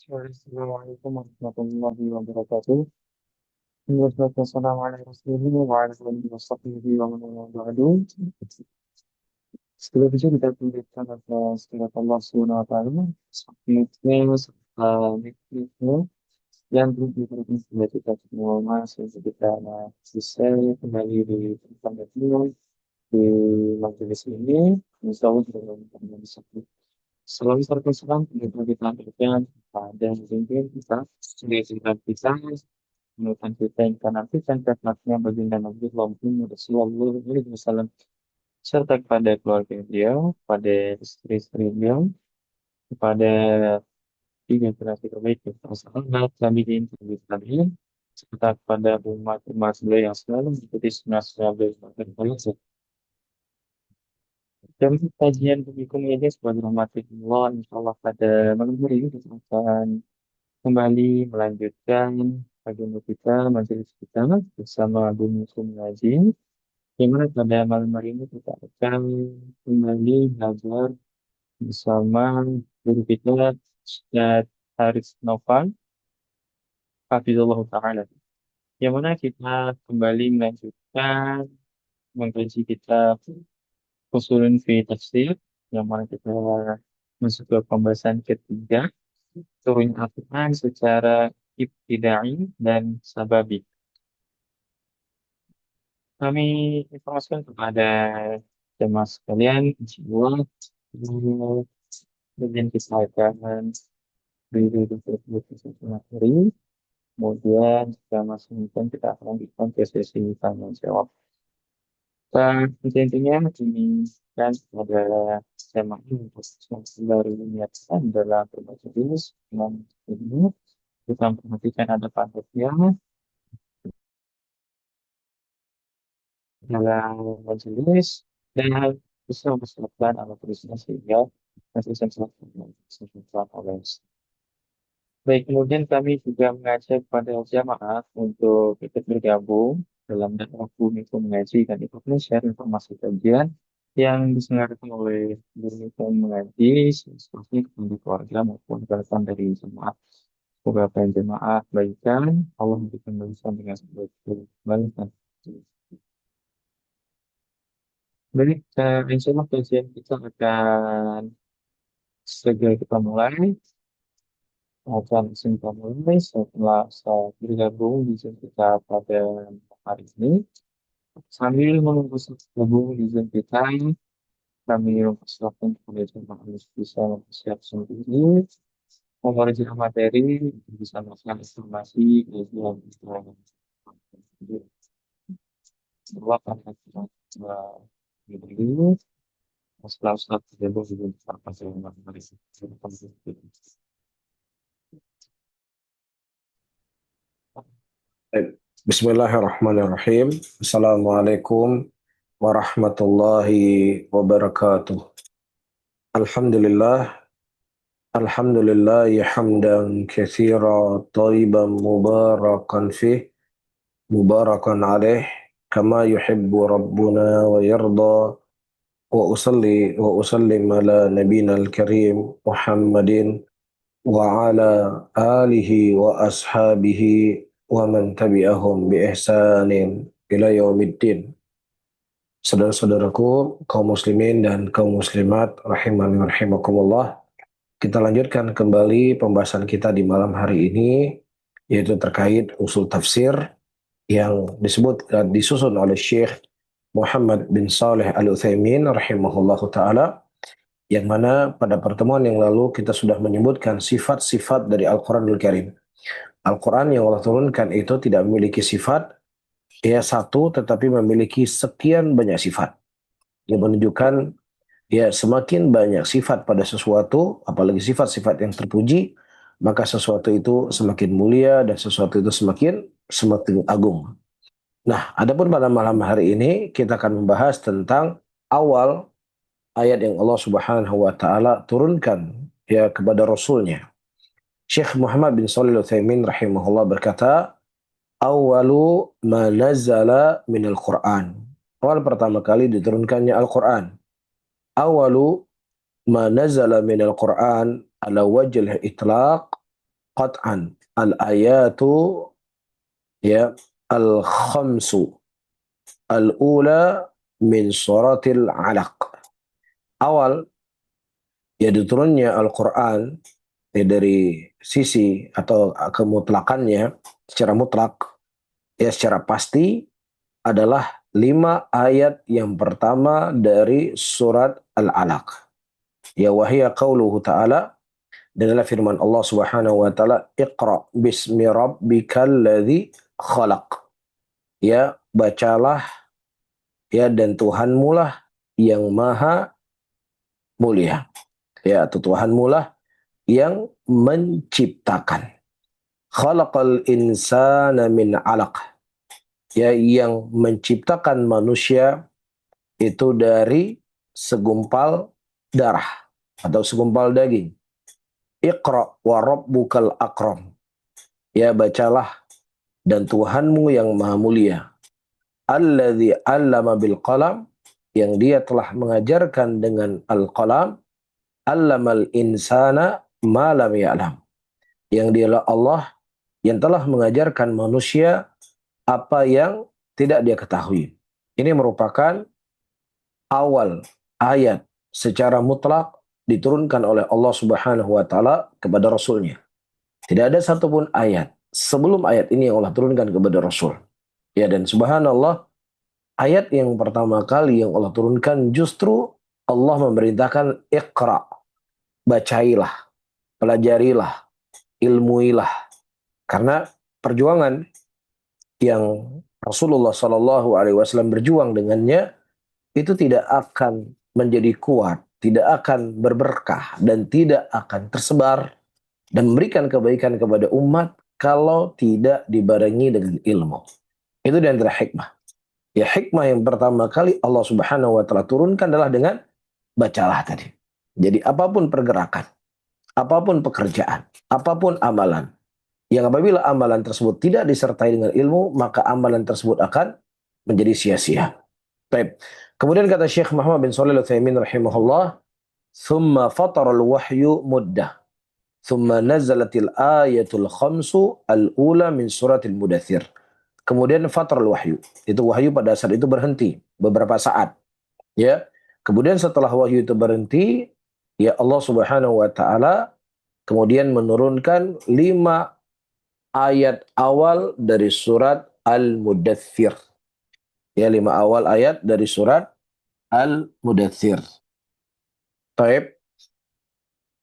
Assalamualaikum warahmatullahi wabarakatuh. Wassalamualaikum warahmatullahi wabarakatuh. Sebelum itu kita tunjukkan atas kepada Allah Subhanahu wa taala seperti serta yang beribu sudah kita semua masih kita selesai kembali di tempat ini di majelis ini. Insyaallah kita bisa selalu terkesan untuk kita berikan pada mungkin kita sehingga kita menemukan kita yang karena kita khidmatnya baginda Nabi Muhammad Rasulullah SAW serta kepada keluarga beliau, kepada istri-istri beliau, kepada tiga generasi terbaik para sahabat, tabi'in, tabi'in, serta kepada umat-umat beliau yang selalu mengikuti sunnah-sunnah beliau dan beliau. Dan kajian berikutnya ini sebagai rahmat Allah, insya pada malam hari ini kita akan kembali melanjutkan agenda kita, majelis kita bersama Abu Muslim Ngaji. Yang mana pada malam hari ini kita akan kembali belajar bersama guru kita, Ustaz Haris Novan, Hafizullah Ta'ala. Yang mana kita kembali melanjutkan mengkaji kitab Usulun fi Tafsir, yang mana kita masuk ke pembahasan ketiga, turun Al-Quran secara ibtidai dan sababi. Kami informasikan kepada jemaah sekalian, insya bagian kita akan beri tersebut satu materi, kemudian jika masih mungkin kita akan lanjutkan ke sesi tanya jawab. Dan intinya ini kan adalah tema ini baru niatkan dalam berbaca tulis dan ini kita perhatikan ada panitia dalam majelis dan bisa mempersiapkan alat tulisnya sehingga nanti saya oleh. Baik, kemudian kami juga mengajak kepada jamaah untuk ikut bergabung dalam dakwah Bumi Mengaji dan ikut share informasi kajian yang diselenggarakan oleh Bumi Mengaji, seperti kepada keluarga maupun rekan dari jemaah. Beberapa jemaah baikkan, Allah memberikan balasan dengan sebaik-baiknya. Baik, insya Allah kajian kita akan segera kita mulai. Akan segera mulai setelah saya bergabung di Zoom kita pada hari ini. Sambil menunggu bergabung di Zoom kita, kami mempersilahkan kepada jemaah yang bisa mempersiapkan sendiri, memperoleh materi, bisa melakukan informasi, kemudian setelah kita diberi setelah bergabung di Zoom kita pada hari ini. Bismillahirrahmanirrahim. Assalamualaikum warahmatullahi wabarakatuh. Alhamdulillah, alhamdulillah hamdan katsira thayyiban mubarakan fih, mubarakan alaih, kama yuhibbu rabbuna wa yarda, wa usalli wa usallim ala nabiyina al-karim Muhammadin wa ala alihi wa ashabihi wa man tabi'ahum bi ihsanin ila yaumiddin. Saudara-saudaraku, kaum muslimin dan kaum muslimat rahimani wa rahimakumullah, kita lanjutkan kembali pembahasan kita di malam hari ini, yaitu terkait usul tafsir yang disusun oleh Syekh Muhammad bin Saleh Al-Utsaimin rahimahullahu taala, yang mana pada pertemuan yang lalu kita sudah menyebutkan sifat-sifat dari Al-Qur'anul Karim. Al-Quran yang Allah turunkan itu tidak memiliki sifat satu, tetapi memiliki sekian banyak sifat. Yang menunjukkan semakin banyak sifat pada sesuatu, apalagi sifat-sifat yang terpuji, maka sesuatu itu semakin mulia dan sesuatu itu semakin agung. Nah, adapun pada malam hari ini kita akan membahas tentang awal ayat yang Allah Subhanahu wa taala turunkan kepada Rasulnya. Syekh Muhammad bin Shalih Al-Utsaimin rahimahullah berkata, "Awalu ma nazala minal Qur'an." Awal pertama kali diturunkannya Al-Qur'an. Awalu ma nazala minal Qur'an ala wajhil itlaq qat'an al-ayatu ya al-khamsu al-ula min suratil alaq. Awal ya diturunnya Al-Quran ya dari sisi atau kemutlakannya secara mutlak ya secara pasti adalah 5 ayat yang pertama dari surat Al-Alaq. Ya wahia qauluhu ta'ala, dan adalah firman Allah Subhanahu wa taala, Iqra bismi rabbikal ladzi khalaq. Ya, bacalah ya dan Tuhanmu lah yang maha mulia. Ya, atau Tuhanmu lah yang menciptakan. Khalaqal insana min 'alaq. Ya, yang menciptakan manusia itu dari segumpal darah atau segumpal daging. Iqra wa rabbukal akram. Ya, bacalah dan Tuhanmu yang maha mulia. Alladzi 'allama bil qalam, yang dia telah mengajarkan dengan al-qalam, 'allamal insana ma lam ya'lam. Yang dialah Allah yang telah mengajarkan manusia apa yang tidak dia ketahui. Ini merupakan awal ayat secara mutlak diturunkan oleh Allah Subhanahu wa taala kepada Rasulnya. Tidak ada satupun ayat sebelum ayat ini yang Allah turunkan kepada Rasul. Ya, dan subhanallah, ayat yang pertama kali yang Allah turunkan justru Allah memerintahkan Iqra, bacailah, pelajarilah, ilmuilah. Karena perjuangan yang Rasulullah Shallallahu Alaihi Wasallam berjuang dengannya itu tidak akan menjadi kuat, tidak akan berberkah, dan tidak akan tersebar dan memberikan kebaikan kepada umat kalau tidak dibarengi dengan ilmu. Itu di antara hikmah. Ya, hikmah yang pertama kali Allah Subhanahu wa taala turunkan adalah dengan bacalah tadi. Jadi apapun pergerakan, apapun pekerjaan, apapun amalan, yang apabila amalan tersebut tidak disertai dengan ilmu, maka amalan tersebut akan menjadi sia-sia. Baik. Kemudian kata Syekh Muhammad bin Shalih Al-Utsaimin rahimahullah, "Tsumma fatara al-wahyu muddah, tsumma nazalatil ayatul khamsu al-ula min suratil mudaththir." Kemudian fatara al-wahyu. Itu wahyu pada saat itu berhenti beberapa saat, ya. Kemudian setelah wahyu itu berhenti, ya Allah Subhanahu wa taala kemudian menurunkan 5 ayat awal dari surat Al-Mudaththir. Ya, 5 awal ayat dari surat Al-Mudaththir. Taib.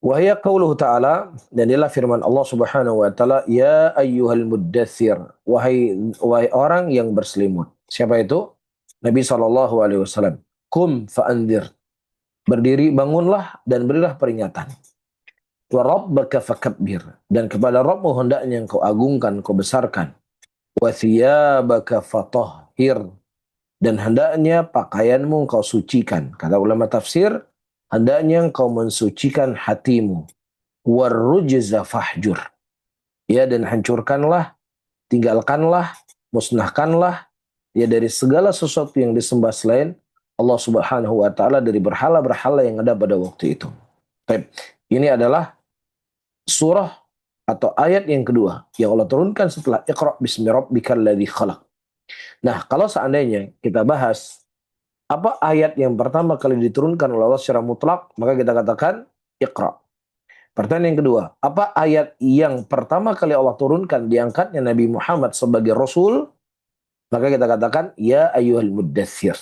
Wahya qauluhu ta'ala, dan inilah firman Allah Subhanahu wa taala, ya ayyuhal muddaththir, wahai orang yang berselimut. Siapa itu? Nabi sallallahu alaihi wasallam. Qum fa'andzir. Berdiri, bangunlah dan berilah peringatan. Wa rabbaka fakabbir, dan kepada Rabbmu hendaknya engkau agungkan, engkau besarkan. Wa thiyabaka fatahhir, dan hendaknya pakaianmu engkau sucikan. Kata ulama tafsir, hendaknya engkau mensucikan hatimu. Warrujza fahjur. Ya, dan hancurkanlah, tinggalkanlah, musnahkanlah ya dari segala sesuatu yang disembah selain Allah Subhanahu wa taala, dari berhala-berhala yang ada pada waktu itu. Baik. Ini adalah surah atau ayat yang kedua yang Allah turunkan setelah Iqra bismi rabbikal ladzi khalaq. Nah, kalau seandainya kita bahas apa ayat yang pertama kali diturunkan oleh Allah secara mutlak, maka kita katakan Iqra. Pertanyaan yang kedua, apa ayat yang pertama kali Allah turunkan diangkatnya Nabi Muhammad sebagai Rasul? Maka kita katakan, ya ayyuhal muddaththir.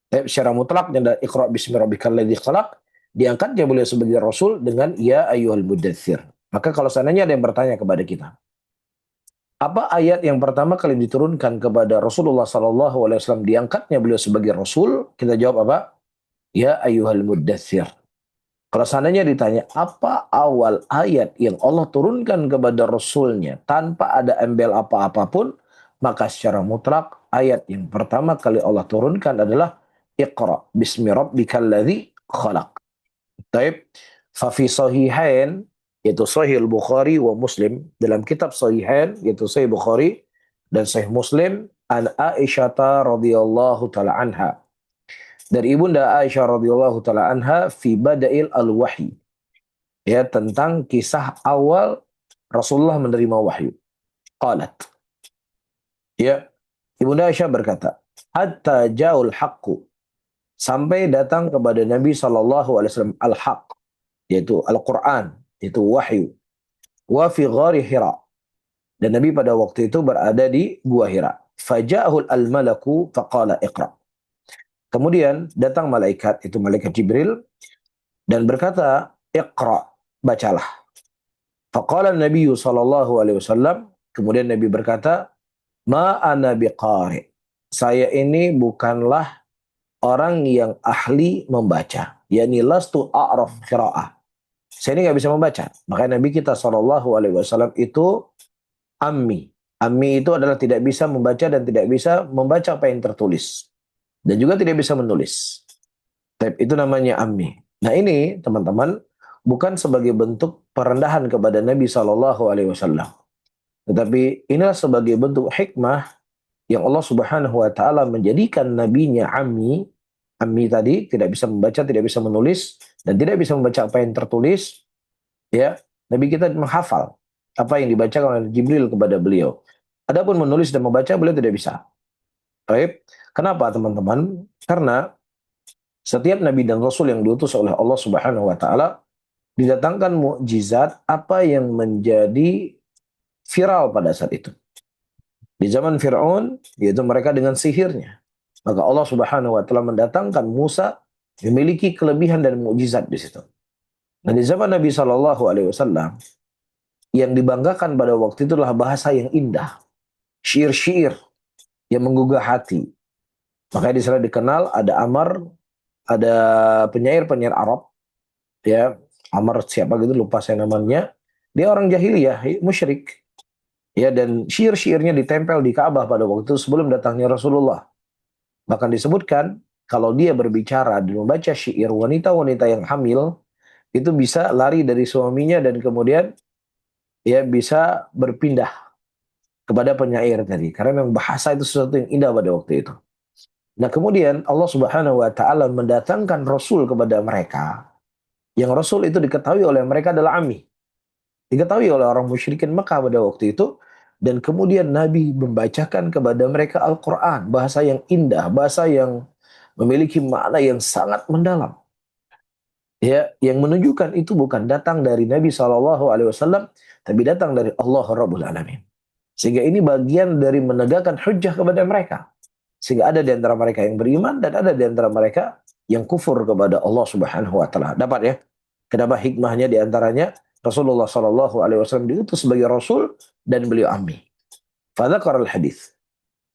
Secara mutlak, Iqra bismi rabbikal ladzi khalaq, diangkatnya beliau sebagai Rasul dengan ya ayyuhal muddaththir. Maka kalau seandainya ada yang bertanya kepada kita, apa ayat yang pertama kali diturunkan kepada Rasulullah SAW diangkatnya beliau sebagai Rasul? Kita jawab apa? Ya ayyuhal muddaththir. Kalau seandainya ditanya apa awal ayat yang Allah turunkan kepada Rasulnya tanpa ada embel apa-apapun, maka secara mutlak ayat yang pertama kali Allah turunkan adalah Iqra bismi rabbikal ladzi khalaq. Taib. Fa fi sahihain, yaitu Sahih Bukhari wa Muslim, dalam kitab Sahihain yaitu Sahih Bukhari dan Sahih Muslim, an Aisyah radhiyallahu taala anha, dari Ibunda Aisyah radhiyallahu taala anha, fi badail al-wahyi, ya, tentang kisah awal Rasulullah menerima wahyu. Qalat. Ya, Ibunda Aisyah berkata, hatta ja'ul haqqu, sampai datang kepada Nabi SAW al-haq, yaitu Al-Quran, yaitu wahyu. Wa fi ghari Hira, dan Nabi pada waktu itu berada di Gua Hira. Faja'ahul al-malaku faqala iqra. Kemudian datang malaikat, itu malaikat Jibril, dan berkata, iqra, bacalah. Faqala Nabi SAW, kemudian Nabi berkata, ma ana biqari. Saya ini bukanlah orang yang ahli membaca. Yani lastu a'raf qira'ah. Saya ini nggak bisa membaca. Makanya Nabi kita SAW itu ammi. Ammi itu adalah tidak bisa membaca dan tidak bisa membaca apa yang tertulis. Dan juga tidak bisa menulis. Itu namanya ammi. Nah ini teman-teman bukan sebagai bentuk perendahan kepada Nabi SAW. Tetapi inilah sebagai bentuk hikmah yang Allah Subhanahu wa taala menjadikan nabinya ammi. Ammi tadi tidak bisa membaca, tidak bisa menulis dan tidak bisa membaca apa yang tertulis. Ya, Nabi kita menghafal apa yang dibacakan oleh Jibril kepada beliau. Adapun menulis dan membaca beliau tidak bisa. Baik. Kenapa teman-teman? Karena setiap nabi dan rasul yang diutus oleh Allah Subhanahu wa taala didatangkan mukjizat apa yang menjadi viral pada saat itu. Di zaman Fir'aun, yaitu mereka dengan sihirnya. Maka Allah Subhanahu wa taala mendatangkan Musa memiliki kelebihan dan mukjizat di situ. Nah, di zaman Nabi Shallallahu alaihi wasallam yang dibanggakan pada waktu itu adalah bahasa yang indah, syair-syair yang menggugah hati. Makanya di sana dikenal ada Amr, ada penyair-penyair Arab, ya, Amr siapa gitu lupa saya namanya. Dia orang jahiliyah, musyrik. Ya, dan syair-syairnya ditempel di Ka'bah pada waktu itu sebelum datangnya Rasulullah. Bahkan disebutkan kalau dia berbicara dan membaca syair, wanita-wanita yang hamil itu bisa lari dari suaminya dan kemudian ya bisa berpindah kepada penyair tadi. Karena memang bahasa itu sesuatu yang indah pada waktu itu. Nah kemudian Allah Subhanahu wa taala mendatangkan Rasul kepada mereka. Yang Rasul itu diketahui oleh mereka adalah ammi. Diketahui oleh orang musyrikin Mekah pada waktu itu. Dan kemudian Nabi membacakan kepada mereka Al-Quran. Bahasa yang indah, bahasa yang memiliki makna yang sangat mendalam. Ya, yang menunjukkan itu bukan datang dari Nabi SAW, tapi datang dari Allah Rabbul Alamin. Sehingga ini bagian dari menegakkan hujjah kepada mereka. Sehingga ada di antara mereka yang beriman dan ada di antara mereka yang kufur kepada Allah Subhanahu wa taala. Dapat ya? Kenapa hikmahnya di antaranya Rasulullah SAW diutus sebagai rasul dan beliau ammi. Fadzakar al-hadis.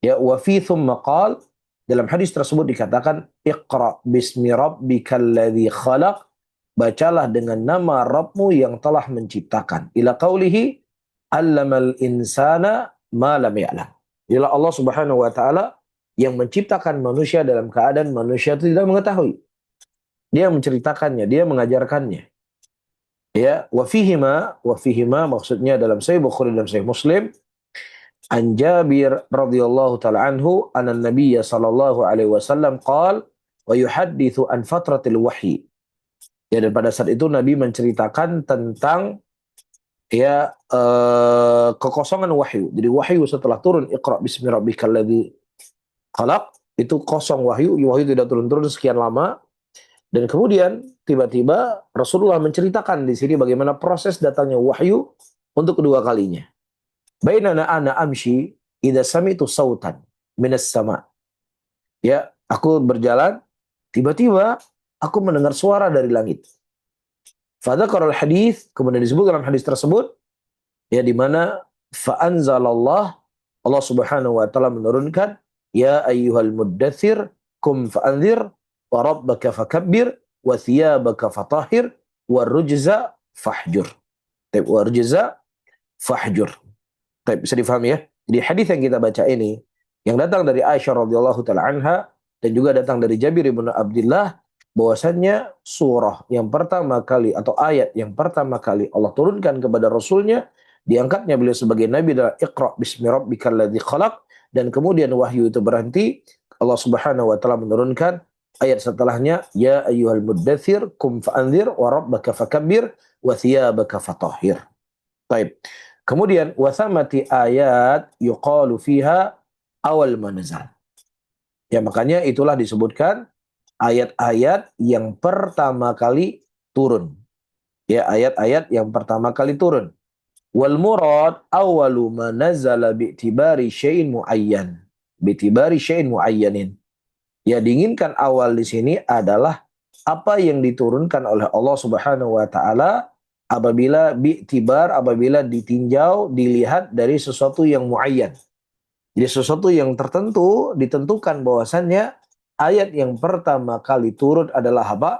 Ya, wa fi thumma qala, dalam hadis tersebut dikatakan iqra bismi rabbikal ladzi khalaq, bacalah dengan nama Rabbmu yang telah menciptakan. Ila qaulihi allamal insana ma lam ya'lam. Ila Allah Subhanahu wa taala yang menciptakan manusia dalam keadaan manusia itu tidak mengetahui. Dia menceritakannya, dia mengajarkannya. Ya, wa fihima maksudnya dalam Sahih Bukhari dan Sahih Muslim, an Jabir radhiyallahu taala anhu anna Nabiy sallallahu alaihi wasallam qala wa yuhadditsu an fatratil wahyi. Ya, dan pada saat itu Nabi menceritakan tentang ya kekosongan wahyu. Jadi wahyu setelah turun Iqra bismi rabbikal ladzi khalaq, itu kosong wahyu tidak turun-turun sekian lama. Dan kemudian tiba-tiba Rasulullah menceritakan di sini bagaimana proses datangnya wahyu untuk kedua kalinya. Bainana ana amshi idza sami'tu sautan minas sama. Ya, aku berjalan, tiba-tiba aku mendengar suara dari langit. Fadzakara al-hadits, kemudian disebut dalam hadis tersebut ya di mana fa anzalallah, Allah Subhanahu wa taala menurunkan ya ayyuhal muddatsir kum fa'anzir wa rabbaka fakabbir wa thiyabaka fatahhir wa rujza fahjur. Wa rujza fahjur. Bisa difahami ya? Jadi hadis yang kita baca ini yang datang dari Aisyah radhiyallahu taala anha dan juga datang dari Jabir bin Abdullah bahwasannya surah yang pertama kali atau ayat yang pertama kali Allah turunkan kepada Rasulnya, diangkatnya beliau sebagai Nabi adalah Iqra bismi rabbikal ladzi khalaq, dan kemudian wahyu itu berhenti. Allah Subhanahu wa taala menurunkan ayat setelahnya ya ayyuhal muddatsir kum fa'anzir wa rabbaka fakabbir wa thiyabaka fatahhir. Taib. Kemudian wasamati ayat yuqalu fiha awal manazal. Ya makanya itulah disebutkan ayat-ayat yang pertama kali turun. Ya ayat-ayat yang pertama kali turun. Wal murad awwalu ma nazala bi'tibari syai'in muayyan. Bi'tibari syai'in muayyanin. Ya diinginkan awal di sini adalah apa yang diturunkan oleh Allah Subhanahu wa taala apabila bi'tibar, apabila ditinjau, dilihat dari sesuatu yang muayyan. Jadi sesuatu yang tertentu ditentukan bahwasannya ayat yang pertama kali turun adalah apa?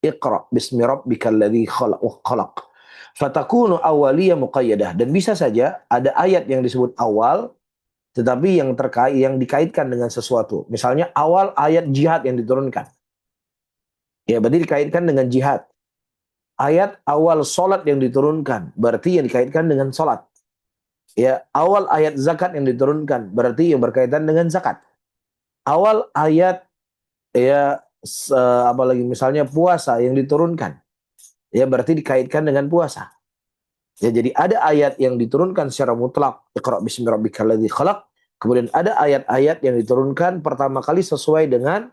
Iqra bismi rabbikal ladzi khalaq. Fatakunu awaliyah muqayyadah, dan bisa saja ada ayat yang disebut awal tetapi yang terkait yang dikaitkan dengan sesuatu. Misalnya awal ayat jihad yang diturunkan. Ya, berarti dikaitkan dengan jihad. Ayat awal solat yang diturunkan, berarti yang dikaitkan dengan solat. Ya, awal ayat zakat yang diturunkan, berarti yang berkaitan dengan zakat. Awal ayat ya apalagi misalnya puasa yang diturunkan, ya berarti dikaitkan dengan puasa. Ya, jadi ada ayat yang diturunkan secara mutlak, Iqra bismi rabbikal ladzi khalaq. Kemudian ada ayat-ayat yang diturunkan pertama kali sesuai dengan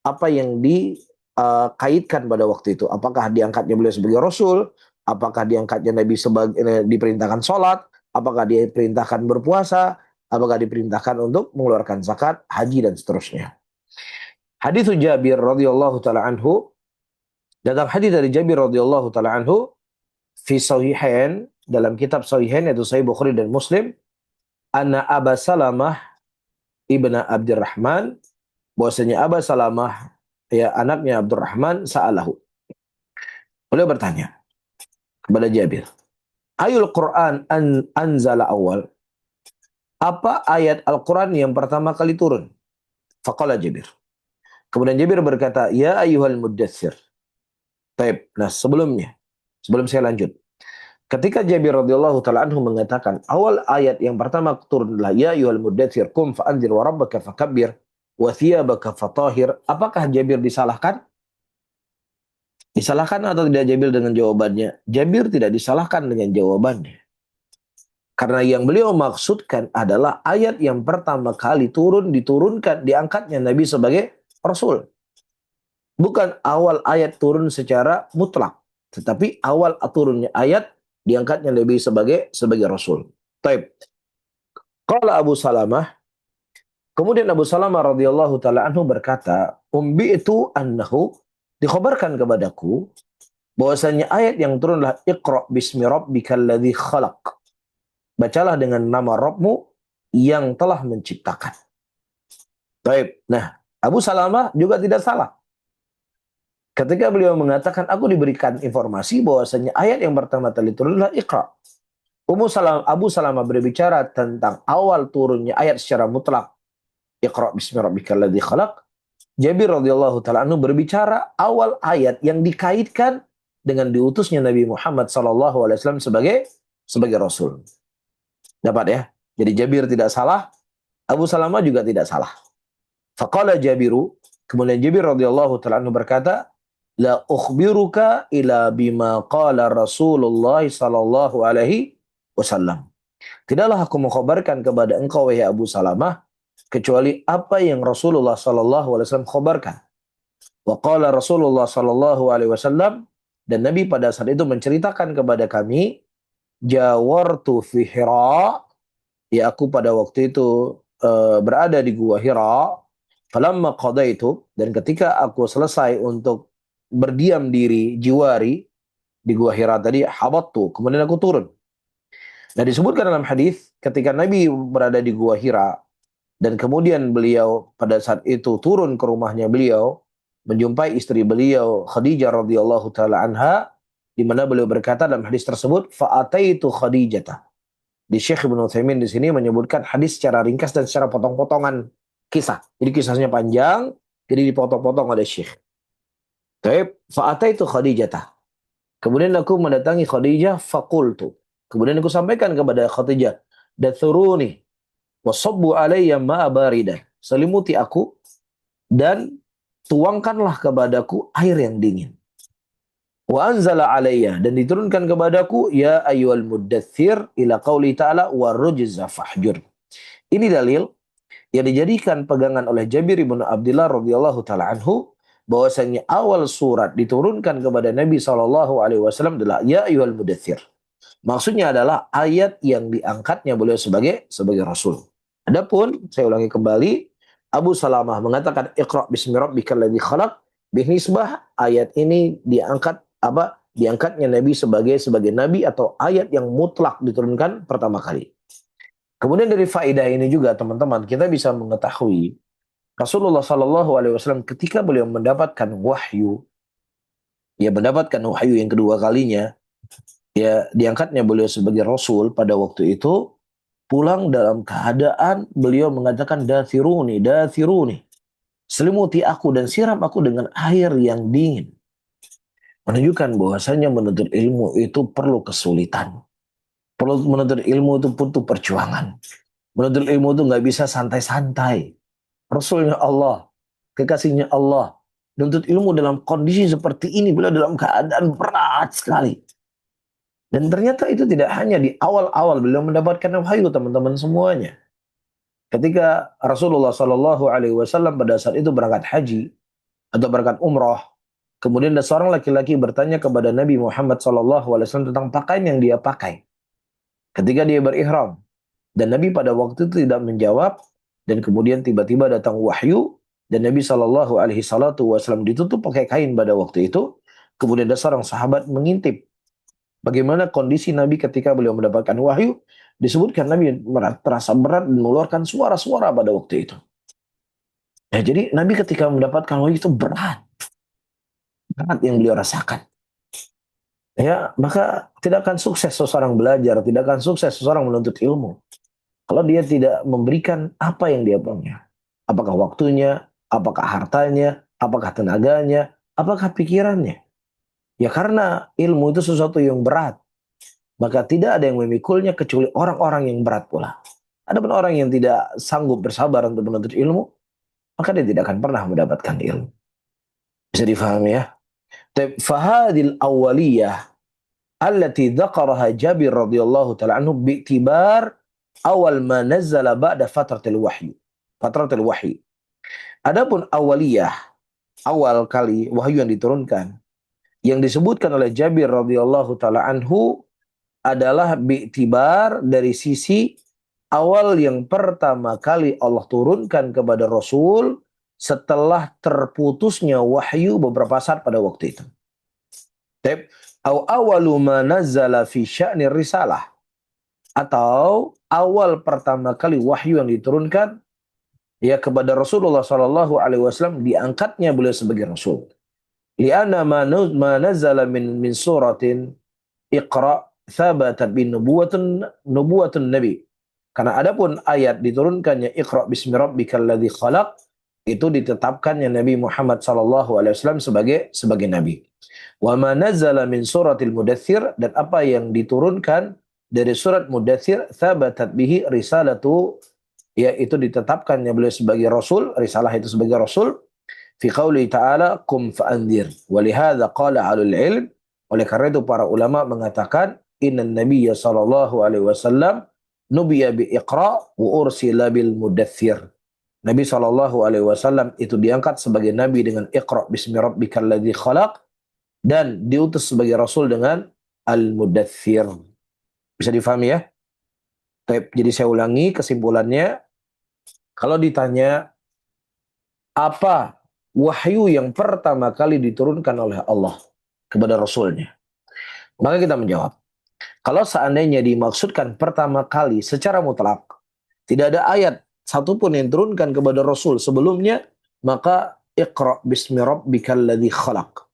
apa yang dikaitkan pada waktu itu. Apakah diangkatnya beliau sebagai rasul, apakah diangkatnya Nabi sebagai diperintahkan sholat, apakah diperintahkan berpuasa, apakah diperintahkan untuk mengeluarkan zakat, haji dan seterusnya. Hadis Jabir radhiyallahu taala anhu, datang hadis dari Jabir radhiyallahu taala anhu fi sahihain, dalam kitab sahihain yaitu Sahih Bukhari dan Muslim, anna Aba Salamah ibna Abdurrahman, bahwasanya Aba Salamah ya anaknya Abdurrahman sa'alahu. Beliau bertanya kepada Jabir, ayul Quran anzala awal? Apa ayat Al-Quran yang pertama kali turun? Faqala Jabir. Kemudian Jabir berkata, ya ayyuhal muddatsir. Taib. Nah, sebelum saya lanjut. Ketika Jabir radhiyallahu taala anhu mengatakan awal ayat yang pertama turun adalah ya ayyuhal muddatsir qum fa'anzir wa rabbaka fakabbir wa thiyabaka fatahhir, apakah Jabir disalahkan? Disalahkan atau tidak Jabir dengan jawabannya? Jabir tidak disalahkan dengan jawabannya. Karena yang beliau maksudkan adalah ayat yang pertama kali diturunkan, diangkatnya Nabi sebagai Rasul. Bukan awal ayat turun secara mutlak. Tetapi awal turunnya ayat diangkatnya Nabi sebagai Rasul. Taib. Qala Abu Salamah, kemudian Abu Salamah radhiyallahu taala anhu berkata, itu annahu, dikhabarkan kepadaku bahwasanya ayat yang turun adalah Iqra bismi rabbikal ladzi khalaq. Bacalah dengan nama Rabbmu yang telah menciptakan. Baik. Nah, Abu Salamah juga tidak salah. Ketika beliau mengatakan, aku diberikan informasi bahwasanya ayat yang pertama kali turun adalah Iqra. Abu Salamah berbicara tentang awal turunnya ayat secara mutlak. Iqra bismi rabbikal ladzi khalaq. Jabir radhiyallahu taala anhu berbicara awal ayat yang dikaitkan dengan diutusnya Nabi Muhammad sallallahu alaihi wasallam sebagai rasul. Dapat ya? Jadi Jabir tidak salah, Abu Salamah juga tidak salah. Faqala Jabiru, kemudian Jabir radhiyallahu taala anhu berkata, la ukhbiruka ila bima qala Rasulullah sallallahu alaihi wasallam. Tidaklah aku mengkhabarkan kepada engkau wahai Abu Salamah kecuali apa yang Rasulullah sallallahu alaihi wasallam khabarkan. Wa qala Rasulullah sallallahu alaihi wasallam, dan Nabi pada saat itu menceritakan kepada kami, jawartu fi Hira, ya aku pada waktu itu berada di gua Hira, falamma qadaitu, dan ketika aku selesai untuk berdiam diri jiwari di gua Hira tadi, habattu, kemudian aku turun. Nah, disebutkan dalam hadis ketika Nabi berada di gua Hira dan kemudian beliau pada saat itu turun ke rumahnya beliau menjumpai istri beliau Khadijah radhiyallahu taala anha, di mana beliau berkata dalam hadis tersebut, fa'ataitu Khadijah. Di Syekh Ibnu Utsaimin di sini menyebutkan hadis secara ringkas dan secara potong-potongan kisah. Jadi kisahnya panjang, jadi dipotong-potong oleh Syekh. Taib, fa'ataitu Khadijah. Kemudian aku mendatangi Khadijah, faqultu. Kemudian aku sampaikan kepada Khadijah, dathuruni wasabbu alayya ma'a baridah. Selimuti aku dan tuangkanlah kepadaku air yang dingin. Wa anzala alayya, dan diturunkan kepadaku ya ayyuhal muddatsir ila qauli ta'ala warujza fahjur. Ini dalil yang dijadikan pegangan oleh Jabir bin Abdullah radhiyallahu taala anhu bahwasanya awal surat diturunkan kepada Nabi sallallahu alaihi wasallam adalah ya ayyuhal muddatsir. Maksudnya adalah ayat yang diangkatnya beliau sebagai rasul. Adapun saya ulangi kembali, Abu Salamah mengatakan Iqra bismi rabbikal ladzi khalaq, binisbah ayat ini diangkatnya Nabi sebagai nabi atau ayat yang mutlak diturunkan pertama kali. Kemudian dari faedah ini juga teman-teman kita bisa mengetahui Rasulullah Shallallahu Alaihi Wasallam ketika beliau mendapatkan wahyu, yang kedua kalinya, ya diangkatnya beliau sebagai rasul pada waktu itu, pulang dalam keadaan beliau mengatakan dathiruni, dathiruni, selimuti aku dan siram aku dengan air yang dingin. Menunjukkan bahwasanya menuntut ilmu itu perlu kesulitan. Menuntut ilmu itu butuh perjuangan. Menuntut ilmu itu nggak bisa santai-santai. Rasulnya Allah, kekasihnya Allah, menuntut ilmu dalam kondisi seperti ini, beliau dalam keadaan berat sekali. Dan ternyata itu tidak hanya di awal-awal beliau mendapatkan wahyu, teman-teman semuanya. Ketika Rasulullah Shallallahu Alaihi Wasallam pada saat itu berangkat haji atau berangkat umroh, kemudian ada seorang laki-laki bertanya kepada Nabi Muhammad Shallallahu Alaihi Wasallam tentang pakaian yang dia pakai ketika dia berihram. Dan Nabi pada waktu itu tidak menjawab, dan kemudian tiba-tiba datang wahyu, dan Nabi Shallallahu Alaihi Wasallam ditutup pakai kain pada waktu itu. Kemudian ada seorang sahabat mengintip bagaimana kondisi Nabi ketika beliau mendapatkan wahyu. Disebutkan Nabi terasa berat dan mengeluarkan suara-suara pada waktu itu. Ya, jadi Nabi ketika mendapatkan wahyu itu berat yang beliau rasakan. Ya, maka tidak akan sukses seseorang belajar, tidak akan sukses seseorang menuntut ilmu kalau dia tidak memberikan apa yang dia punya. Apakah waktunya, apakah hartanya, apakah tenaganya, apakah pikirannya. Ya karena ilmu itu sesuatu yang berat. Maka tidak ada yang memikulnya kecuali orang-orang yang berat pula. Ada pun orang yang tidak sanggup bersabar untuk menuntut ilmu, maka dia tidak akan pernah mendapatkan ilmu. Bisa difahami ya? Fahadil awaliyah allati dzakaraha Jabir radhiyallahu taala anhu bi'tibar awal ma nazzala ba'da fatratil wahyi. Fatratil wahyi. Adapun awaliyah, awal kali wahyu yang diturunkan, yang disebutkan oleh Jabir radhiyallahu taala anhu adalah bi'tibar dari sisi awal yang pertama kali Allah turunkan kepada Rasul setelah terputusnya wahyu beberapa saat pada waktu itu. Awalu ma nazzala fi sya'ni risalah, atau awal pertama kali wahyu yang diturunkan ya kepada Rasulullah sallallahu alaihi wasallam, diangkatnya beliau sebagai rasul. Li'anna ma nazzala min suratin Iqra thabatat bin nubuwatun nabi. Karena adapun ayat diturunkannya Iqra bismi rabbikal ladzi khalaq, itu ditetapkannya Nabi Muhammad sallallahu alaihi wasallam sebagai nabi. Wa ma nazzala min suratil mudaththir, dan apa yang diturunkan dari surat Mudaththir, thabatat bihi risalatu, yaitu ditetapkannya beliau sebagai rasul, risalah itu sebagai rasul. Fi qauli ta'ala kum fa'anzir. Wa lihadza qala 'alul ilm, oleh karena itu para ulama mengatakan innan nabiyya sallallahu alaihi wasallam nubiya bi iqra wa ursila bil mudaththir. Nabi sallallahu alaihi wasallam itu diangkat sebagai nabi dengan Iqra bismi rabbikal ladzi khalaq, dan diutus sebagai rasul dengan al-mudaththir. Bisa difahami ya? Jadi saya ulangi kesimpulannya. Kalau ditanya apa wahyu yang pertama kali diturunkan oleh Allah kepada Rasulnya, maka kita menjawab, kalau seandainya dimaksudkan pertama kali secara mutlak, tidak ada ayat satupun yang turunkan kepada Rasul sebelumnya, maka Iqra bismi rabbikal ladzi khalaq.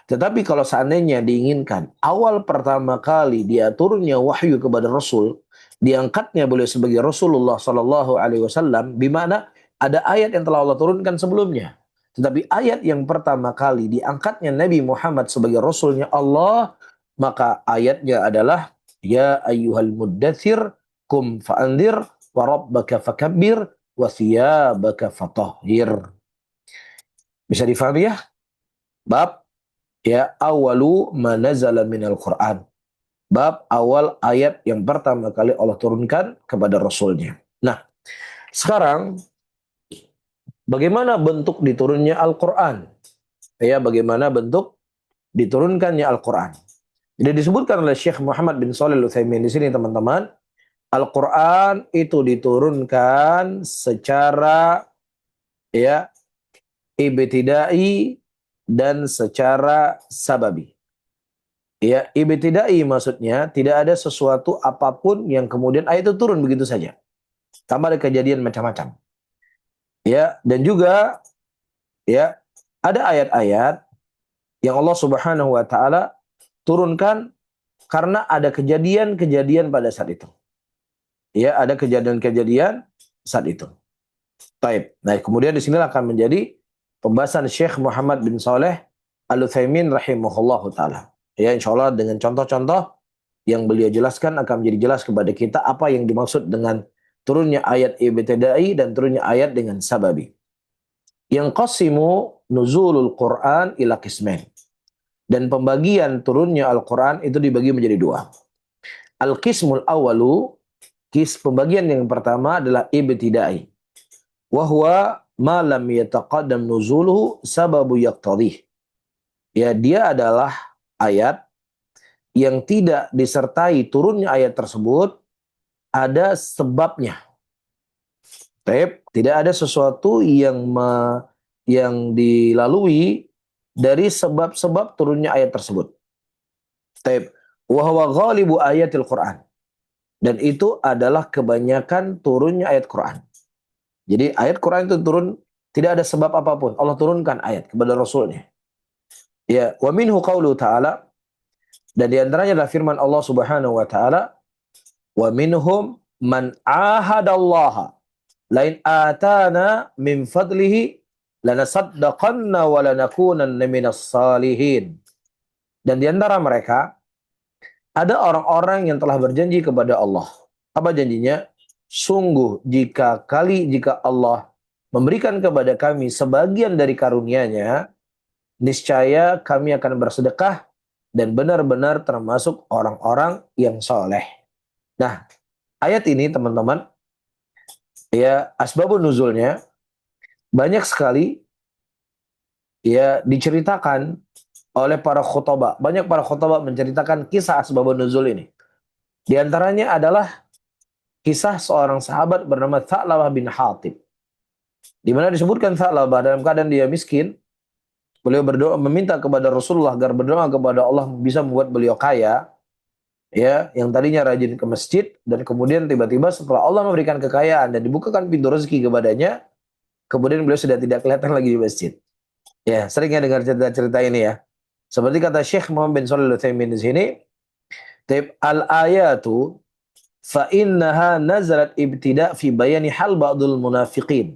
Tetapi kalau seandainya diinginkan awal pertama kali dia turunnya wahyu kepada Rasul, diangkatnya beliau sebagai Rasulullah Sallallahu Alaihi Wasallam, bimana ada ayat yang telah Allah turunkan sebelumnya. Tetapi ayat yang pertama kali diangkatnya Nabi Muhammad sebagai Rasulnya Allah, maka ayatnya adalah ya ayyuhal muddathir kum fa'anzir wa rabbaka fakabbir wa thiyabaka fatahhir. Bisa difahami ya? Bab Ya, awalu ma nazala minal Qur'an. Bab awal ayat yang pertama kali Allah turunkan kepada Rasulnya. Nah, sekarang bagaimana bentuk diturunnya Al-Quran? Ya, bagaimana bentuk diturunkannya Al-Quran? Jadi disebutkan oleh Syekh Muhammad bin Shalih Al-Utsaimin di sini teman-teman, Al-Quran itu diturunkan secara ya ibtidai dan secara sababi. Ya, ibtidai maksudnya tidak ada sesuatu apapun yang kemudian ayat itu turun begitu saja. Tanpa ada kejadian macam-macam. Ya, dan juga ya ada ayat-ayat yang Allah Subhanahu wa taala turunkan karena ada kejadian-kejadian pada saat itu. Ya, ada kejadian-kejadian saat itu. Taib. Nah, kemudian di sinilah akan menjadi pembahasan Syekh Muhammad bin Saleh Al-Utsaimin rahimahullahu taala. Ya, insyaallah dengan contoh-contoh yang beliau jelaskan akan menjadi jelas kepada kita apa yang dimaksud dengan turunnya ayat ibtidai dan turunnya ayat dengan sababi. Yang qasimu nuzulul Quran ila qismain. Dan pembagian turunnya Al-Quran itu dibagi menjadi dua. Al-qismul awalu, pembagian yang pertama adalah ibtidai. Wahwa ma lam yataqaddam nuzuluhu sababu yaqtadih. Ya, dia adalah ayat yang tidak disertai turunnya ayat tersebut ada sebabnya. Tidak ada sesuatu yang dilalui dari sebab-sebab turunnya ayat tersebut. Wa huwa ghalibu ayatil Quran. Dan itu adalah kebanyakan turunnya ayat Quran. Jadi ayat Quran itu turun tidak ada sebab apapun. Allah turunkan ayat kepada Rasulnya. Ya, wa minhu qaulu ta'ala, dan di antaranya adalah firman Allah Subhanahu wa taala, wa minhum man ahadallaha lain atana min fadlihi lanasaddaqanna wa lanakunanna minas salihin. Dan di antara mereka ada orang-orang yang telah berjanji kepada Allah. Apa janjinya? Sungguh jika Allah memberikan kepada kami sebagian dari karunia-Nya, niscaya kami akan bersedekah dan benar-benar termasuk orang-orang yang soleh. Nah, ayat ini teman-teman, ya asbabun nuzulnya banyak sekali ya diceritakan oleh para khutbah. Banyak para khutbah menceritakan kisah asbabun nuzul ini. Di antaranya adalah kisah seorang sahabat bernama Tha'labah bin Hatib. Di mana disebutkan Tha'labah dalam keadaan dia miskin, beliau berdoa meminta kepada Rasulullah agar berdoa kepada Allah bisa membuat beliau kaya, ya, yang tadinya rajin ke masjid dan kemudian tiba-tiba setelah Allah memberikan kekayaan dan dibukakan pintu rezeki kepadanya, kemudian beliau sudah tidak kelihatan lagi di masjid. Ya, seringnya dengar cerita-cerita ini ya. Seperti kata Syekh Muhammad bin Shalih Al-Utsaimin di sini, al-ayatu fa innaha nazalat ibtida fi bayani hal ba'dul munafiqin.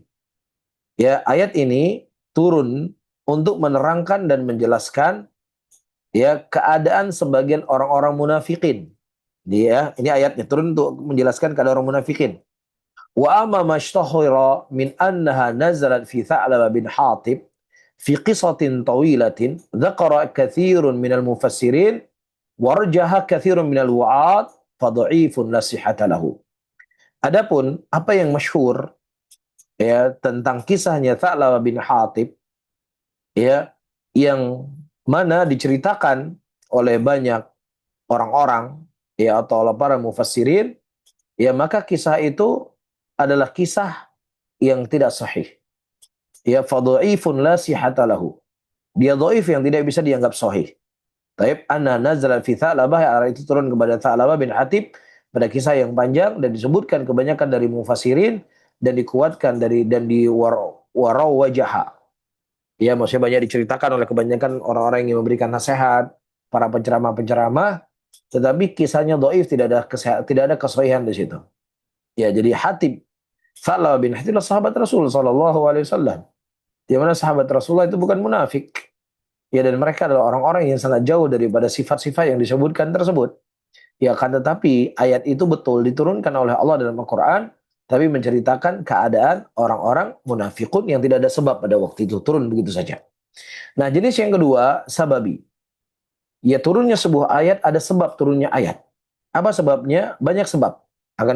Ya, ayat ini turun untuk menerangkan dan menjelaskan ya keadaan sebagian orang-orang munafikin. Dia ini ayatnya turun untuk menjelaskan keadaan orang munafikin. Wa amma mashtahira min annaha nazalat fi Tha'labah bin Hatib fi qisatin tawilatin dzakara katsirun minal mufassirin warjaha katsirun minal wu'ad fadha'ifun la sihhata lahu. Adapun apa yang masyhur ya tentang kisahnya Tha'labah bin Hatib ya yang mana diceritakan oleh banyak orang-orang ya atau oleh para mufassirin, ya maka kisah itu adalah kisah yang tidak sahih. Ya fadhaifun la sihhata lahu. Dia dhaif yang tidak bisa dianggap sahih. Taib anna nazala fi Tha'labah, ayat itu turun kepada Tha'labah bin Hatib pada kisah yang panjang dan disebutkan kebanyakan dari mufassirin dan dikuatkan dari dan di warau wajaha. Ya, maksudnya banyak diceritakan oleh kebanyakan orang-orang yang memberikan nasihat, para penceramah-penceramah, tetapi kisahnya dhaif, tidak ada kesahihan di situ. Ya, jadi Hatib Tha'labah bin Hatib adalah sahabat Rasul sallallahu alaihi wasallam. Di mana sahabat Rasulullah itu bukan munafik. Ya, dan mereka adalah orang-orang yang sangat jauh daripada sifat-sifat yang disebutkan tersebut. Ya, kan tetapi ayat itu betul diturunkan oleh Allah dalam Al-Qur'an, tapi menceritakan keadaan orang-orang munafikun yang tidak ada sebab pada waktu itu turun begitu saja. Nah, jenis yang kedua, sababi. Ya turunnya sebuah ayat ada sebab turunnya ayat. Apa sebabnya? Banyak sebab. Akan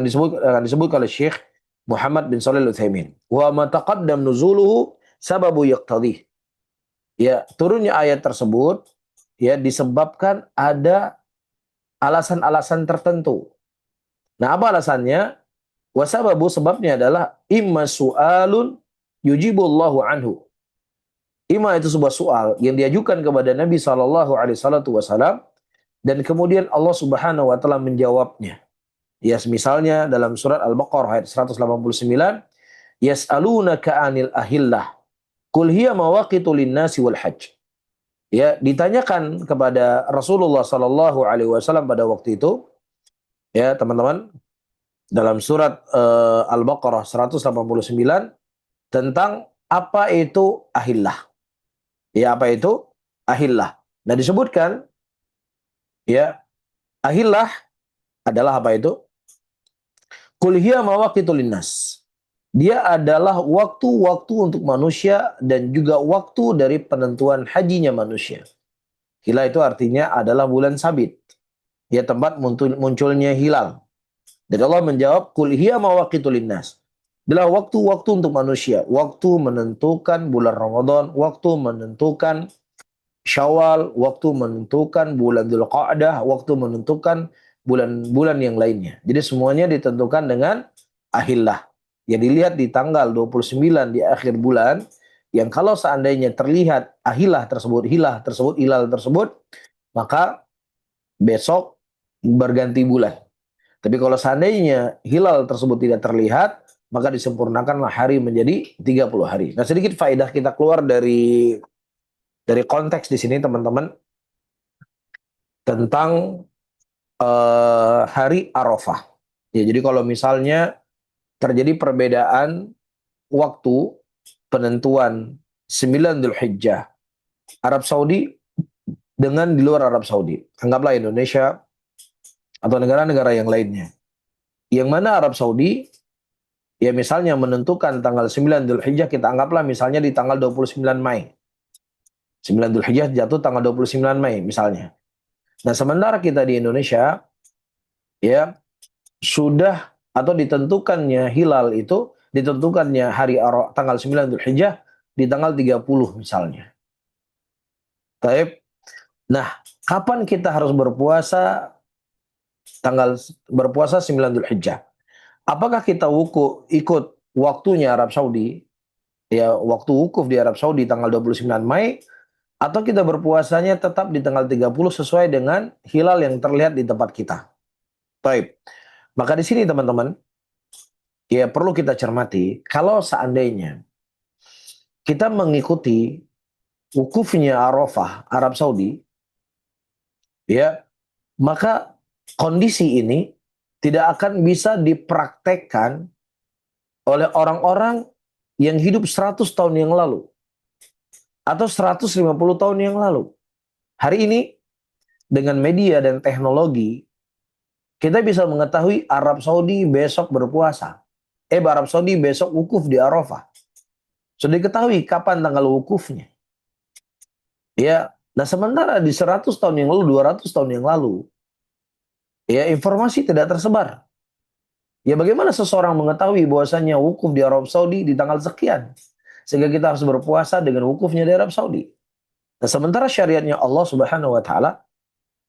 disebut oleh Syekh Muhammad bin Shalih Al-Utsaimin. Wa ma taqaddam nuzuluhu sababu yaqtadih. Ya, turunnya ayat tersebut ya disebabkan ada alasan-alasan tertentu. Nah, apa alasannya? Wasababu sebabnya adalah imma su'alun yujibullahu anhu. Imma itu sebuah soal yang diajukan kepada Nabi sallallahu alaihi wasallam dan kemudian Allah Subhanahu wa taala menjawabnya. Ya, misalnya dalam surat Al-Baqarah ayat 189, yas'alunaka 'anil ahillah. Qul hiya mawaqitu lin-nasi wal hajj. Ya, ditanyakan kepada Rasulullah sallallahu alaihi wasallam pada waktu itu, ya, teman-teman, dalam surat Al-Baqarah 189 tentang apa itu ahillah. Ya, apa itu ahillah. Nah, disebutkan ya, ahillah adalah apa itu? Qul hiya mawaqitu linnas. Dia adalah waktu-waktu untuk manusia dan juga waktu dari penentuan hajinya manusia. Hilal itu artinya adalah bulan sabit. Ya, tempat munculnya hilal. Dan Allah menjawab, "Qul hiya mawaqitu linnas." Adalah waktu-waktu untuk manusia, waktu menentukan bulan Ramadan, waktu menentukan Syawal, waktu menentukan bulan Dzulqa'dah, waktu menentukan bulan-bulan yang lainnya. Jadi semuanya ditentukan dengan ahillah. Yang dilihat di tanggal 29 di akhir bulan, yang kalau seandainya terlihat ahillah tersebut, hilal tersebut, maka besok berganti bulan. Tapi kalau seandainya hilal tersebut tidak terlihat, maka disempurnakanlah hari menjadi 30 hari. Nah, sedikit faedah kita keluar dari konteks di sini, teman-teman, tentang hari Arafah. Ya, jadi kalau misalnya terjadi perbedaan waktu penentuan 9 Dzulhijjah Arab Saudi dengan di luar Arab Saudi. Anggaplah Indonesia atau negara-negara yang lainnya. Yang mana Arab Saudi ya misalnya menentukan tanggal 9 Dzulhijjah, kita anggaplah misalnya di tanggal 29 Mei. 9 Dzulhijjah jatuh tanggal 29 Mei misalnya. Nah, sementara kita di Indonesia ya sudah atau ditentukannya hilal itu ditentukannya tanggal 9 Dzulhijjah di tanggal 30 misalnya. Taib. Nah, kapan kita harus berpuasa 9 Dzulhijjah? Apakah kita ikut waktunya Arab Saudi, ya waktu wukuf di Arab Saudi tanggal 29 Mei, atau kita berpuasanya tetap di tanggal 30 sesuai dengan hilal yang terlihat di tempat kita? Baik. Maka di sini teman-teman, ya perlu kita cermati, kalau seandainya kita mengikuti wukufnya Arafah Arab Saudi, ya, maka kondisi ini tidak akan bisa dipraktekkan oleh orang-orang yang hidup 100 tahun yang lalu atau 150 tahun yang lalu. Hari ini dengan media dan teknologi kita bisa mengetahui Arab Saudi besok berpuasa. Arab Saudi besok wukuf di Arafah. Sudah diketahui kapan tanggal wukufnya. Ya, nah sementara di 100 tahun yang lalu, 200 tahun yang lalu, ya informasi tidak tersebar. Ya bagaimana seseorang mengetahui bahwasanya wukuf di Arab Saudi di tanggal sekian? Sehingga kita harus berpuasa dengan wukufnya di Arab Saudi. Nah, sementara syariatnya Allah Subhanahu wa taala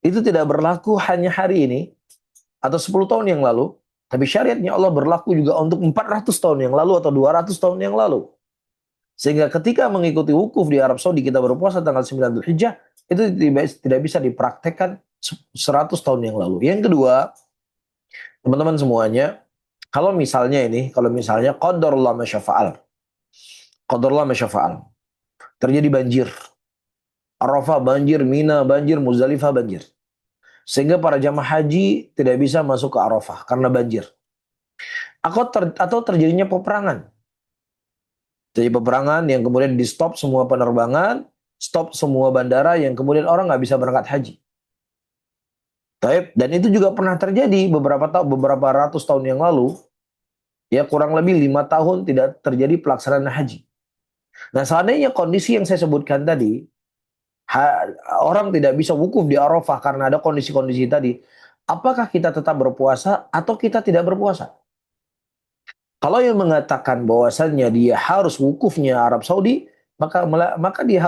itu tidak berlaku hanya hari ini atau 10 tahun yang lalu, tapi syariatnya Allah berlaku juga untuk 400 tahun yang lalu atau 200 tahun yang lalu. Sehingga ketika mengikuti wukuf di Arab Saudi kita berpuasa tanggal 9 Dzulhijjah, itu tidak bisa dipraktekkan 100 tahun yang lalu. Yang kedua, teman-teman semuanya, kalau misalnya qadarullah masyafa'al. Qadarullah masyafa'al. Terjadi banjir. Arafah banjir, Mina banjir, Muzdalifah banjir. Sehingga para jamaah haji tidak bisa masuk ke Arafah karena banjir. Atau terjadinya peperangan. Jadi peperangan yang kemudian di stop semua penerbangan, stop semua bandara yang kemudian orang nggak bisa berangkat haji. Dan itu juga pernah terjadi beberapa ratus tahun yang lalu. Ya kurang lebih 5 tahun tidak terjadi pelaksanaan haji. Nah seandainya kondisi yang saya sebutkan tadi, Orang tidak bisa wukuf di Arafah karena ada kondisi-kondisi tadi. Apakah kita tetap berpuasa atau kita tidak berpuasa? Kalau yang mengatakan bahwasannya dia harus wukufnya Arab Saudi, maka dia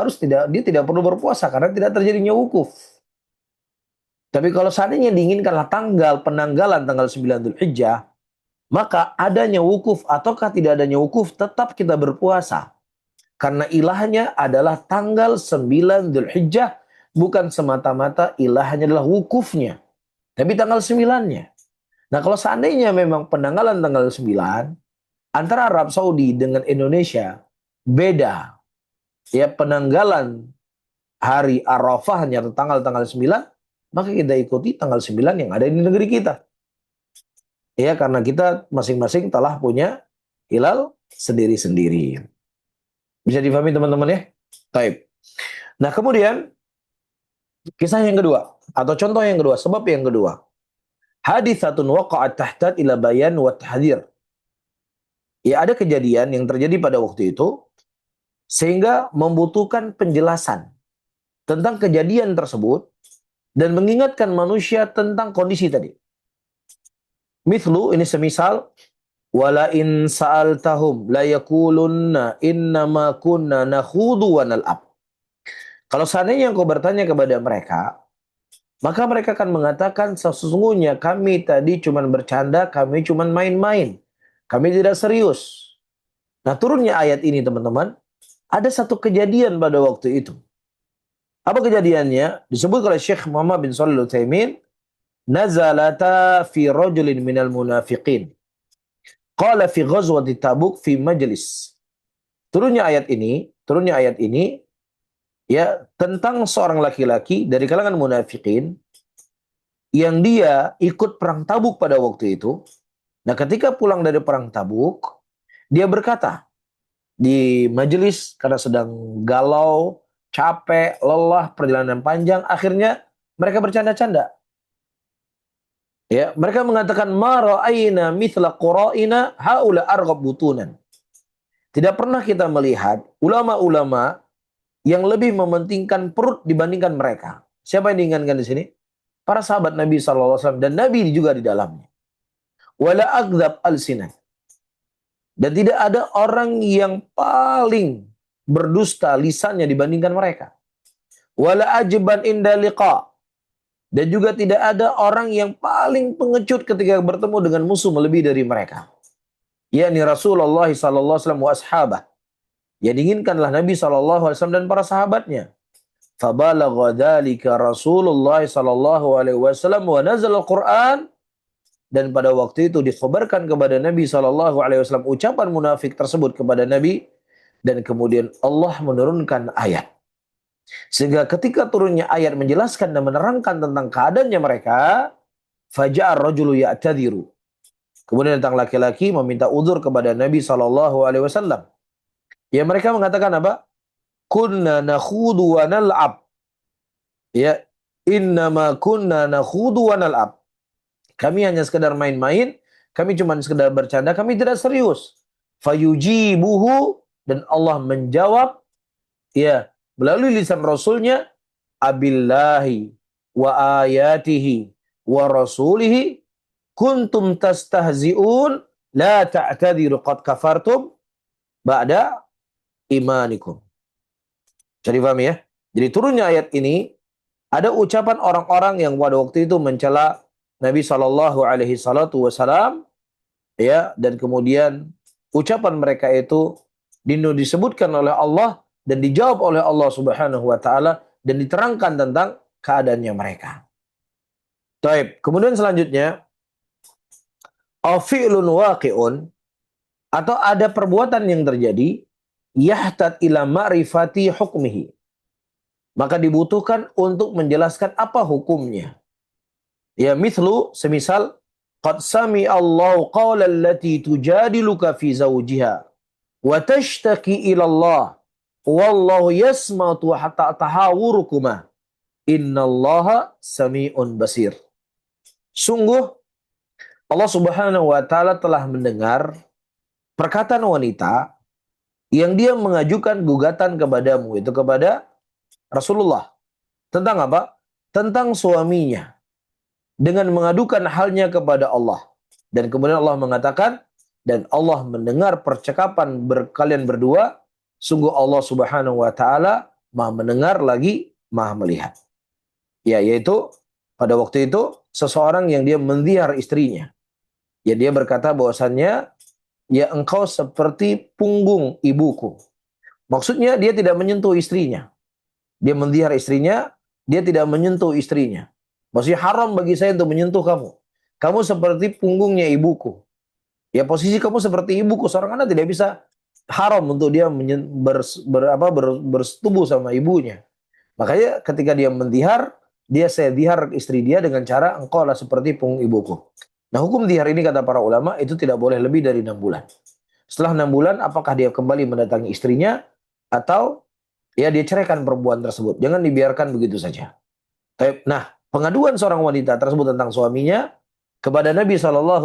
tidak perlu berpuasa karena tidak terjadinya wukuf. Tapi kalau seandainya diinginkanlah penanggalan tanggal 9 Dzulhijjah, maka adanya wukuf ataukah tidak adanya wukuf tetap kita berpuasa. Karena ilahnya adalah tanggal 9 Dzulhijjah, bukan semata-mata ilahnya adalah wukufnya, tapi tanggal 9-nya. Nah, kalau seandainya memang penanggalan tanggal 9 antara Arab Saudi dengan Indonesia beda, ya penanggalan hari Arafahnya atau tanggal-tanggal 9, maka kita ikuti tanggal 9 yang ada di negeri kita. Ya, karena kita masing-masing telah punya hilal sendiri-sendiri. Bisa difahami teman-teman ya? Taib. Nah, kemudian kisah yang kedua atau contoh yang kedua, sebab yang kedua. Haditsatun waqa'at tahtat ila bayan wa tahdhir. Ya, ada kejadian yang terjadi pada waktu itu sehingga membutuhkan penjelasan tentang kejadian tersebut dan mengingatkan manusia tentang kondisi tadi. Mithlu, ini semisal, wala in sa'altahum la yakulunna innama kunna nakhudu wa nal'ab. Kalau seandainya engkau bertanya kepada mereka, maka mereka akan mengatakan sesungguhnya kami tadi cuma bercanda, kami cuma main-main. Kami tidak serius. Nah, turunnya ayat ini teman-teman, ada satu kejadian pada waktu itu. Apa kejadiannya? Disebut oleh Syekh Muhammad bin Shalih Al-Utsaimin, nazalata fi rajulin minal munafiqin. Qala fi ghazwati Tabuk fi majlis. Turunnya ayat ini ya tentang seorang laki-laki dari kalangan munafikin yang dia ikut perang Tabuk pada waktu itu. Nah, ketika pulang dari perang Tabuk, dia berkata di majelis karena sedang galau, capek, lelah, perjalanan panjang, akhirnya mereka bercanda-canda. Ya, mereka mengatakan ma ra'aina mithla qura'ina haula arghab butunan. Tidak pernah kita melihat ulama-ulama yang lebih mementingkan perut dibandingkan mereka. Siapa yang diingatkan di sini? Para sahabat Nabi SAW dan Nabi juga di dalamnya. Wala agdzab alsinah. Dan tidak ada orang yang paling berdusta lisannya dibandingkan mereka. Wala ajban inda liqa. Dan juga tidak ada orang yang paling pengecut ketika bertemu dengan musuh melebihi dari mereka. Yakni Rasulullah SAW wa ashabah. Yang diinginkanlah Nabi SAW dan para sahabatnya. Fabalagha dzalika Rasulullah SAW wa nazal al-Quran. Dan pada waktu itu dikhabarkan kepada Nabi SAW ucapan munafik tersebut kepada Nabi. Dan kemudian Allah menurunkan ayat. Sehingga ketika turunnya ayat menjelaskan dan menerangkan tentang keadaannya mereka, faja'ar rajulu ya'tadiru. Kemudian datang laki-laki meminta udzur kepada Nabi SAW. Ya, mereka mengatakan apa? Kunna nakhudu wa nal'ab. Ya, innama kunna nakhudu wa nal'ab. Kami hanya sekedar main-main, kami cuma sekedar bercanda, kami tidak serius. Fayujibuhu, dan Allah menjawab, ya, melalui lisan Rasulnya, abillahi wa ayatihi wa rasulihi kuntum tastahzi'un la ta'tadiru qad kafartum ba'da imanikum. Jadi paham ya? Jadi turunnya ayat ini ada ucapan orang-orang yang pada waktu itu mencela Nabi Shallallahu Alaihi Wasallam, ya, dan kemudian ucapan mereka itu disebutkan oleh Allah dan dijawab oleh Allah Subhanahu Wa Taala dan diterangkan tentang keadaannya mereka. Taib. Kemudian selanjutnya, afi'lun waqi'un, atau ada perbuatan yang terjadi yahtat ila ma'rifati hukmihi. Maka dibutuhkan untuk menjelaskan apa hukumnya. Ya, mithlu, semisal, qad sami Allahu qawla allati tujadiluka fi zawjiha wa tashtaki ila Allah wallahu yasma'u hatta tahawurukuma innallaha sami'un basir. Sungguh Allah Subhanahu wa taala telah mendengar perkataan wanita yang dia mengajukan gugatan kepadamu, itu kepada Rasulullah. Tentang apa? Tentang suaminya. Dengan mengadukan halnya kepada Allah. Dan kemudian Allah mengatakan, dan Allah mendengar percakapan kalian berdua, sungguh Allah Subhanahu wa taala Maha mendengar lagi Maha melihat. Ya, yaitu pada waktu itu seseorang yang dia mendihar istrinya. Ya, dia berkata bahwasannya, ya engkau seperti punggung ibuku. Maksudnya dia tidak menyentuh istrinya. Dia mendihar istrinya, dia tidak menyentuh istrinya. Maksudnya haram bagi saya untuk menyentuh kamu. Kamu seperti punggungnya ibuku. Ya posisi kamu seperti ibuku. Seorang anak tidak bisa, haram untuk dia bersetubuh sama ibunya. Makanya ketika dia mendihar, saya dihar istri dia dengan cara engkau lah seperti punggung ibuku. Nah hukum dihar ini kata para ulama itu tidak boleh lebih dari 6 bulan. Setelah 6 bulan apakah dia kembali mendatangi istrinya atau ya dia ceraikan perempuan tersebut. Jangan dibiarkan begitu saja. Nah, pengaduan seorang wanita tersebut tentang suaminya kepada Nabi SAW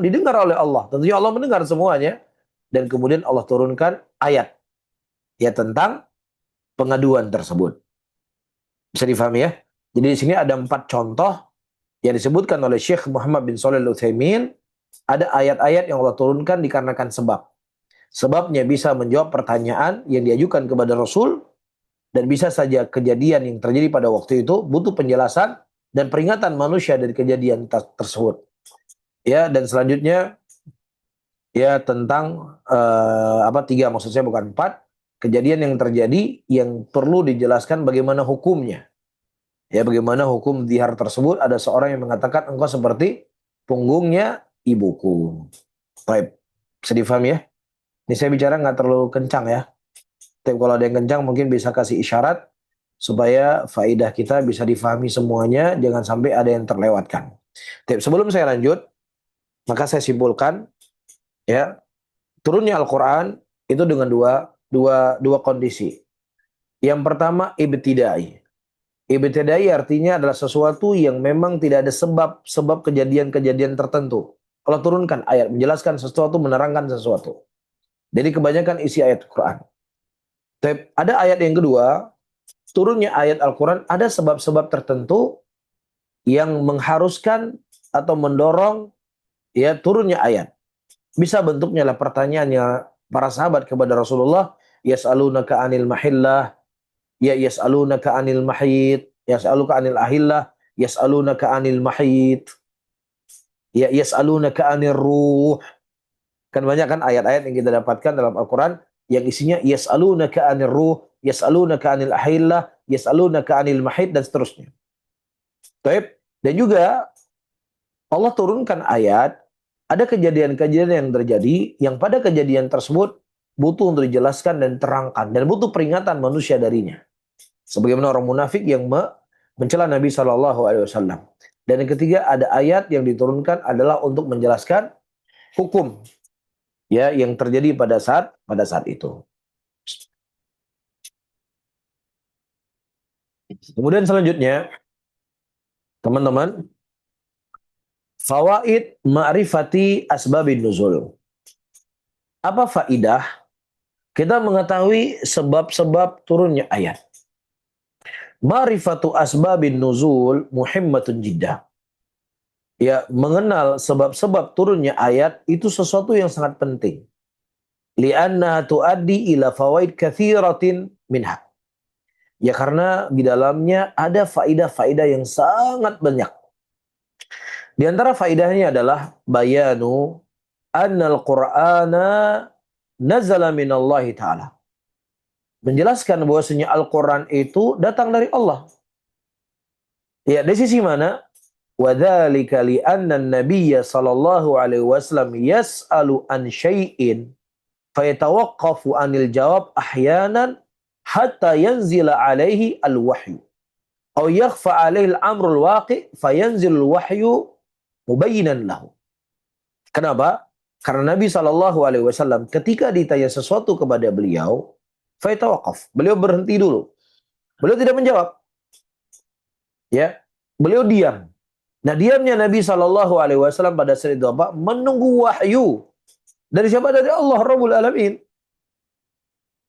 didengar oleh Allah. Tentunya Allah mendengar semuanya. Dan kemudian Allah turunkan ayat ya tentang pengaduan tersebut. Bisa difahami ya? Jadi di sini ada 4 contoh yang disebutkan oleh Syekh Muhammad bin Shalih Al-Utsaimin. Ada ayat-ayat yang Allah turunkan dikarenakan sebab. Sebabnya bisa menjawab pertanyaan yang diajukan kepada Rasul, dan bisa saja kejadian yang terjadi pada waktu itu butuh penjelasan dan peringatan manusia dari kejadian tersebut. Ya, dan selanjutnya ya tentang 3, maksud saya bukan 4, kejadian yang terjadi yang perlu dijelaskan bagaimana hukumnya. Ya, bagaimana hukum dihar tersebut. Ada seorang yang mengatakan engkau seperti punggungnya ibuku. Baik, bisa difahami ya? Ini saya bicara nggak terlalu kencang ya. Tapi kalau ada yang kencang mungkin bisa kasih isyarat supaya faidah kita bisa difahami semuanya, jangan sampai ada yang terlewatkan. Tapi sebelum saya lanjut, maka saya simpulkan ya, turunnya Al-Qur'an itu dengan dua kondisi. Yang pertama ibtidai. Ibtidai artinya adalah sesuatu yang memang tidak ada sebab kejadian-kejadian tertentu. Allah turunkan ayat menjelaskan sesuatu, menerangkan sesuatu. Jadi kebanyakan isi ayat Al-Qur'an. Ada ayat yang kedua, turunnya ayat Al-Quran ada sebab-sebab tertentu yang mengharuskan atau mendorong ya turunnya ayat. Bisa bentuknya lah pertanyaannya para sahabat kepada Rasulullah, yas'alunaka anil mahillah, ya yas'alunaka anil mahid, yas'aluka anil ahillah, yas'alunaka anil mahid, ya yas'alunaka anil ruh. Kan banyak kan ayat-ayat yang kita dapatkan dalam Al-Quran yang isinya yas'alunaka anil ruh, yas'alunaka anil ahillah, yas'alunaka anil mahid, dan seterusnya. Baik. Dan juga Allah turunkan ayat, ada kejadian-kejadian yang terjadi, yang pada kejadian tersebut butuh untuk dijelaskan dan terangkan, dan butuh peringatan manusia darinya. Sebagaimana orang munafik yang mencela Nabi SAW. Dan yang ketiga, ada ayat yang diturunkan adalah untuk menjelaskan hukum ya yang terjadi pada saat itu. Kemudian selanjutnya, teman-teman, fawaid ma'rifati asbabin nuzul. Apa faidah kita mengetahui sebab-sebab turunnya ayat? Ma'rifatu asbabin nuzul muhimmatun jiddah. Ya, mengenal sebab-sebab turunnya ayat itu sesuatu yang sangat penting. Li'anna tuaddi ila fawaid katsiratin minha. Ya karena di dalamnya ada faidah-faidah yang sangat banyak. Di antara faidahnya adalah bayanu annal Qur'ana nazala minallahi ta'ala. Menjelaskan bahwasanya Al-Qur'an itu datang dari Allah. Ya, dari sisi mana? Wadzalika li anna an-nabiyya sallallahu alaihi wasallam yas'alu an syai'in fayatawaqqafu anil jawab ahyanan hatta yanzila alaihi al-wahyu aw yakhfa alaihi al-amru al-waqi fayanzil al-wahyu mubayyinan lahu. Kenapa? Karena Nabi sallallahu alaihi wasallam ketika ditanya sesuatu kepada beliau, fayatawaqqaf, beliau berhenti dulu. Beliau tidak menjawab. Ya, beliau diam. Nah, diamnya Nabi SAW pada saat itu apa? Menunggu wahyu. Dari siapa? Dari Allah Rabbul Alamin.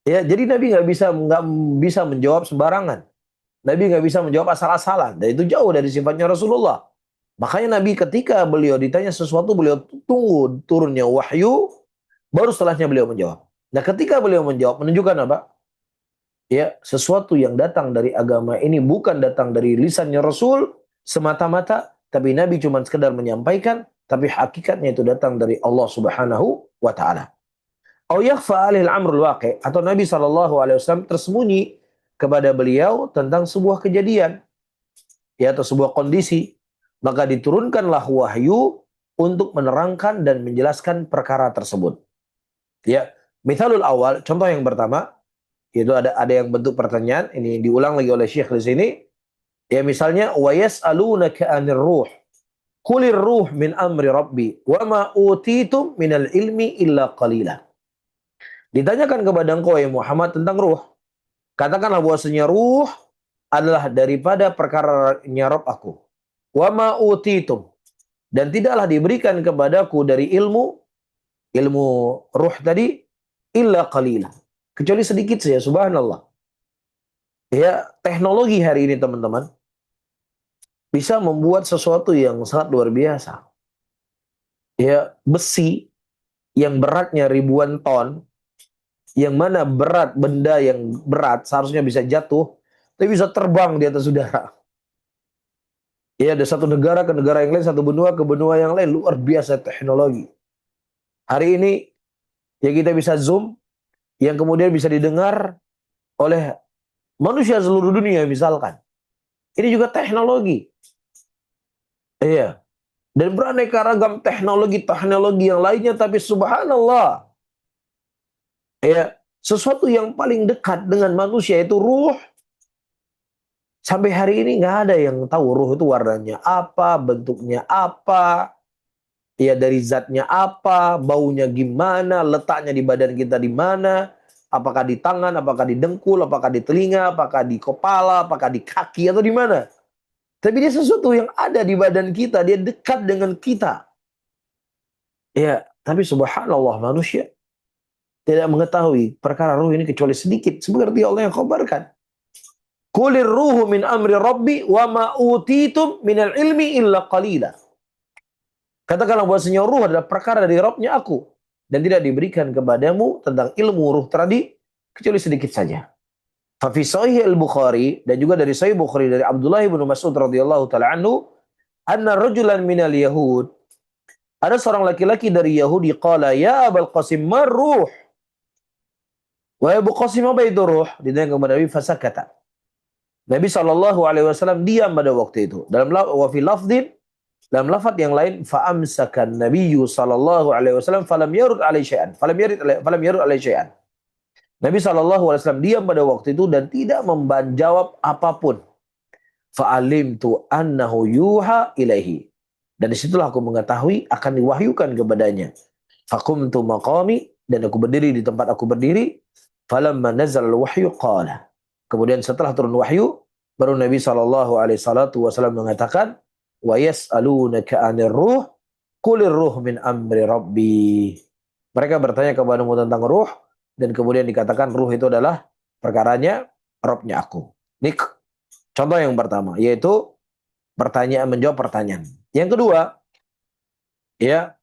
Ya, jadi Nabi nggak bisa menjawab sembarangan. Nabi nggak bisa menjawab asal-asalan. Dan itu jauh dari sifatnya Rasulullah. Makanya Nabi ketika beliau ditanya sesuatu, beliau tunggu turunnya wahyu, baru setelahnya beliau menjawab. Nah, ketika beliau menjawab, menunjukkan apa? Ya, sesuatu yang datang dari agama ini bukan datang dari lisannya Rasul semata-mata, tapi Nabi cuma sekedar menyampaikan, tapi hakikatnya itu datang dari Allah Subhanahu wa taala. Au yakhfa alil amrul waqi, atau Nabi SAW tersembunyi kepada beliau tentang sebuah kejadian, ya, atau sebuah kondisi, maka diturunkanlah wahyu untuk menerangkan dan menjelaskan perkara tersebut. Ya, mithalul awal, contoh yang pertama, yaitu ada yang bentuk pertanyaan, ini diulang lagi oleh Syekh di sini. Ya, misalnya wa yas'alunaka 'anir ruh. Qulir ruh min amri rabbi wa ma utitum minal ilmi illa qalila. Ditanyakan kepada engkau ya Muhammad tentang ruh. Katakanlah bahwasanya ruh adalah daripada perkara-nya Rabb aku. Wa ma utitum, dan tidaklah diberikan kepadaku dari ilmu ruh tadi illa qalila, kecuali sedikit saja. Subhanallah. Ya, teknologi hari ini teman-teman bisa membuat sesuatu yang sangat luar biasa. Ya, besi yang beratnya ribuan ton, yang mana berat, benda yang berat seharusnya bisa jatuh, tapi bisa terbang di atas udara. Ya, ada satu negara ke negara yang lain, satu benua ke benua yang lain. Luar biasa teknologi. Hari ini ya kita bisa zoom, yang kemudian bisa didengar oleh manusia seluruh dunia misalkan. Ini juga teknologi. Iya. Dan beraneka ragam teknologi-teknologi yang lainnya, tapi subhanallah. Ya, sesuatu yang paling dekat dengan manusia itu ruh. Sampai hari ini nggak ada yang tahu ruh itu warnanya apa, bentuknya apa, ya dari zatnya apa, baunya gimana, letaknya di badan kita di mana, apakah di tangan, apakah di dengkul, apakah di telinga, apakah di kepala, apakah di kaki atau di mana. Tapi dia sesuatu yang ada di badan kita, dia dekat dengan kita. Ya, tapi subhanallah manusia tidak mengetahui perkara ruh ini kecuali sedikit, seperti Allah yang khabarkan. Kulir ruhu min amri rabbi wa ma utitum minal ilmi illa qalila. Katakanlah bahwasanya ruh adalah perkara dari Rabbnya aku, dan tidak diberikan kepadamu tentang ilmu ruh tadi kecuali sedikit saja. Fa fi sahih al-Bukhari, dan juga dari sahih Bukhari dari Abdullah bin Mas'ud radhiyallahu taala anhu, anna rajulan minal yahud, ada seorang laki-laki dari Yahudi, qala ya Abul Qasim marruh. Wahai Abu Qasim, apa itu ruh? Ditanya kepada Nabi, fasakata. Nabi SAW diam pada waktu itu. Dalam wa fi lafdhin, dalam lafaz yang lain, fa'amsakan Nabiyyu SAW falam yarud alaihi syai'an. Falam yarud alaihi syai'an. Nabi SAW diam pada waktu itu dan tidak menjawab apapun. Fa'alimtu annahu yuha ilaihi. Dan disitulah aku mengetahui akan diwahyukan kepadanya. Faqumtu maqami, dan aku berdiri di tempat aku berdiri. Falamma nazal wahyu qala. Kemudian setelah turun wahyu, baru Nabi SAW mengatakan, wa yas'alunaka 'anir ruh, qulir ruh min amri rabbi. Mereka bertanya kepadamu tentang ruh, dan kemudian dikatakan ruh itu adalah perkaranya Rabbnya aku. Ini contoh yang pertama, yaitu pertanyaan menjawab pertanyaan. Yang kedua, ya,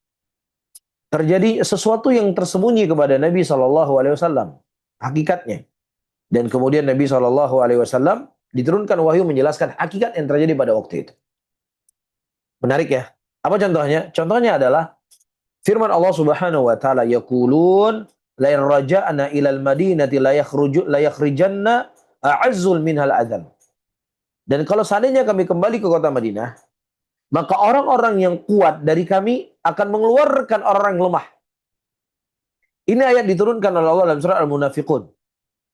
terjadi sesuatu yang tersembunyi kepada Nabi SAW, hakikatnya. Dan kemudian Nabi SAW diturunkan wahyu menjelaskan hakikat yang terjadi pada waktu itu. Menarik ya. Apa contohnya? Contohnya adalah firman Allah Subhanahu wa taala, yaqulun la in raja'na ilal madinati la yakhrijanna a'azzul minhal adzal. Dan kalau seandainya kami kembali ke kota Madinah, maka orang-orang yang kuat dari kami akan mengeluarkan orang yang lemah. Ini ayat diturunkan oleh Allah dalam surah Al-Munafiqun.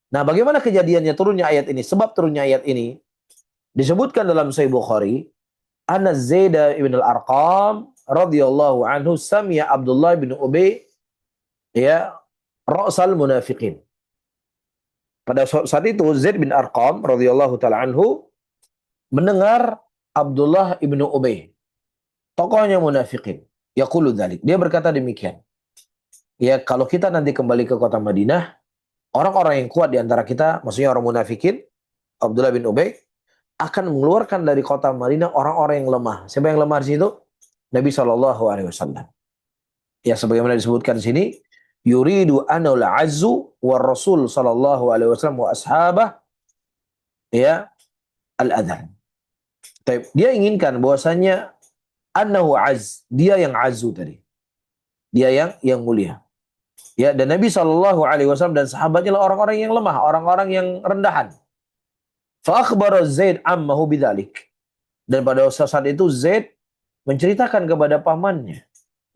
Nah, bagaimana kejadiannya turunnya ayat ini? Sebab turunnya ayat ini disebutkan dalam Sahih Bukhari, anna Zaid ibn al-Arqam radhiyallahu anhu sami'a Abdullah bin Ubay, ya, ra'sal munafiqin. Pada saat itu Zaid bin Arqam radhiyallahu taala anhu mendengar Abdullah ibn Ubay, tokohnya munafiqin. Yaqulu dzalik. Dia berkata demikian. Ya, kalau kita nanti kembali ke kota Madinah, Orang-orang yang kuat di antara kita, maksudnya orang munafikin, Abdullah bin Ubay, akan mengeluarkan dari kota Madinah orang-orang yang lemah. Siapa yang lemah di situ? Nabi Shallallahu Alaihi Wasallam. Ya sebagaimana disebutkan di sini, yuridu anul azzu war rasul sallallahu alaihi wasallam wa ashabah ya al-adhan. Dia inginkan bahwasanya annahu az, dia yang azu tadi. Dia yang mulia. Ya, dan Nabi Shallallahu alaihi wasallam dan sahabatnya adalah orang-orang yang lemah, orang-orang yang rendahan. Fa akhbara Zaid ammahu bidzalik. Dan pada saat itu Zaid menceritakan kepada pamannya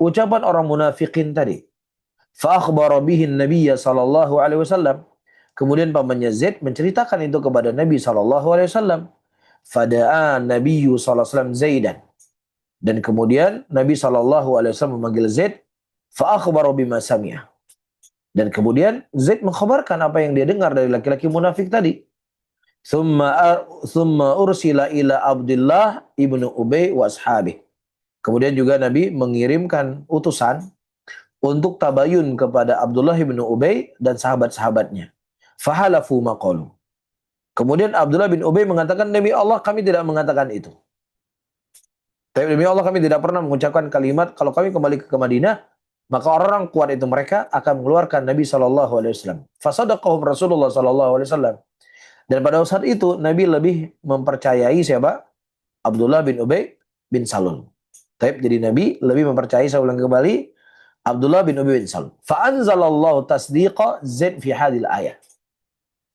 ucapan orang munafikin tadi. Fa akhbara bihi Nabi sallallahu alaihi wasallam. Kemudian pamannya Zaid menceritakan itu kepada Nabi sallallahu alaihi wasallam. Fada'a Nabi sallallahu alaihi wasallam Zaidan. Dan kemudian Nabi sallallahu alaihi wasallam memanggil Zaid fa akhbara bima sami'a. Dan kemudian Zaid mengkhabarkan apa yang dia dengar dari laki-laki munafik tadi. Thumma ursila ila Abdullah ibnu Ubay wa ashabih. Kemudian juga Nabi mengirimkan utusan untuk tabayun kepada Abdullah bin Ubay dan sahabat-sahabatnya. Fahalafu maqalu. Kemudian Abdullah bin Ubay mengatakan, demi Allah kami tidak mengatakan itu. Tapi demi Allah kami tidak pernah mengucapkan kalimat, kalau kami kembali ke Madinah, maka orang-orang kuat itu mereka akan mengeluarkan Nabi SAW. Fasadaqahum Rasulullah SAW. Dan pada saat itu Nabi lebih mempercayai siapa? Abdullah bin Ubay bin Salul. Jadi Nabi lebih mempercayai, saya ulang kembali, Abdullah bin Ubay bin Salul. Fa'anzalallahu tasdiqa Zaid fi hadil ayat.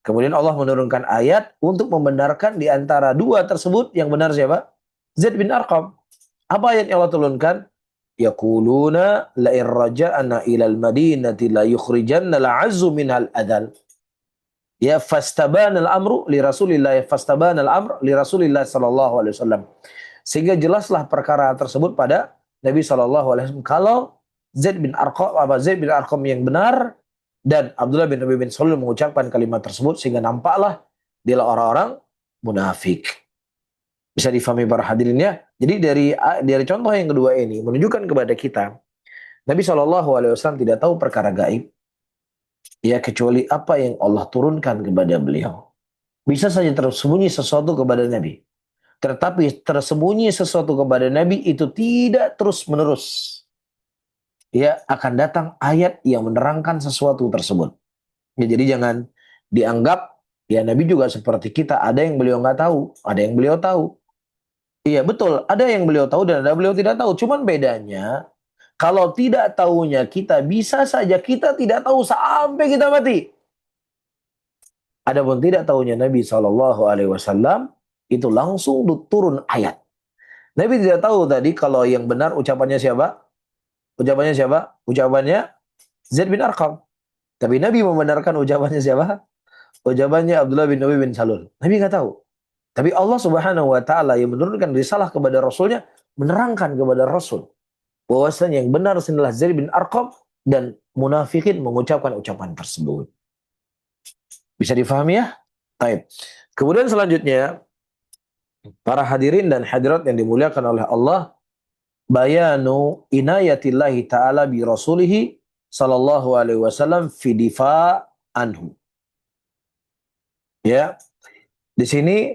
Kemudian Allah menurunkan ayat untuk membenarkan di antara dua tersebut yang benar siapa? Zaid bin Arqam. Apa ayat yang Allah turunkan? Yaquluna la irraja'na ilal madinati la yukhrijanna la'azzu minhal adal. Ya fastabana al-amru li Rasulillah sallallahu alaihi wasallam. Sehingga jelaslah perkara tersebut pada Nabi sallallahu alaihi wasallam kalau Zaid bin Arqam yang benar dan Abdullah bin Ubay bin Salul mengucapkan kalimat tersebut, sehingga nampaklah dia orang-orang munafik. Bisa difahami para hadirin ya. Jadi dari contoh yang kedua ini menunjukkan kepada kita Nabi Shallallahu alaihi wasallam tidak tahu perkara gaib ya kecuali apa yang Allah turunkan kepada beliau. Bisa saja tersembunyi sesuatu kepada Nabi. Tetapi tersembunyi sesuatu kepada Nabi itu tidak terus-menerus. Ya, akan datang ayat yang menerangkan sesuatu tersebut. Ya, jadi jangan dianggap ya Nabi juga seperti kita, ada yang beliau nggak tahu, ada yang beliau tahu. Iya betul, ada yang beliau tahu dan ada beliau tidak tahu. Cuman bedanya, kalau tidak tahunya kita, bisa saja kita tidak tahu sampai kita mati. Adapun tidak tahunya Nabi SAW, itu langsung turun ayat. Nabi tidak tahu tadi kalau yang benar ucapannya siapa? Ucapannya siapa? Ucapannya Zaid bin Arqam. Tapi Nabi membenarkan ucapannya siapa? Ucapannya Abdullah bin Ubay bin Salul. Nabi nggak tahu. Tapi Allah Subhanahu wa taala yang menurunkan risalah kepada Rasulnya menerangkan kepada Rasul bahwasanya yang benar adalah Zaid bin Arqam dan munafikin mengucapkan ucapan tersebut. Bisa difahami ya? Baik. Kemudian selanjutnya para hadirin dan hadirat yang dimuliakan oleh Allah, bayanu inayatillahi ta'ala bi rasulihi sallallahu alaihi wasallam fi difa anhu. Ya. Di sini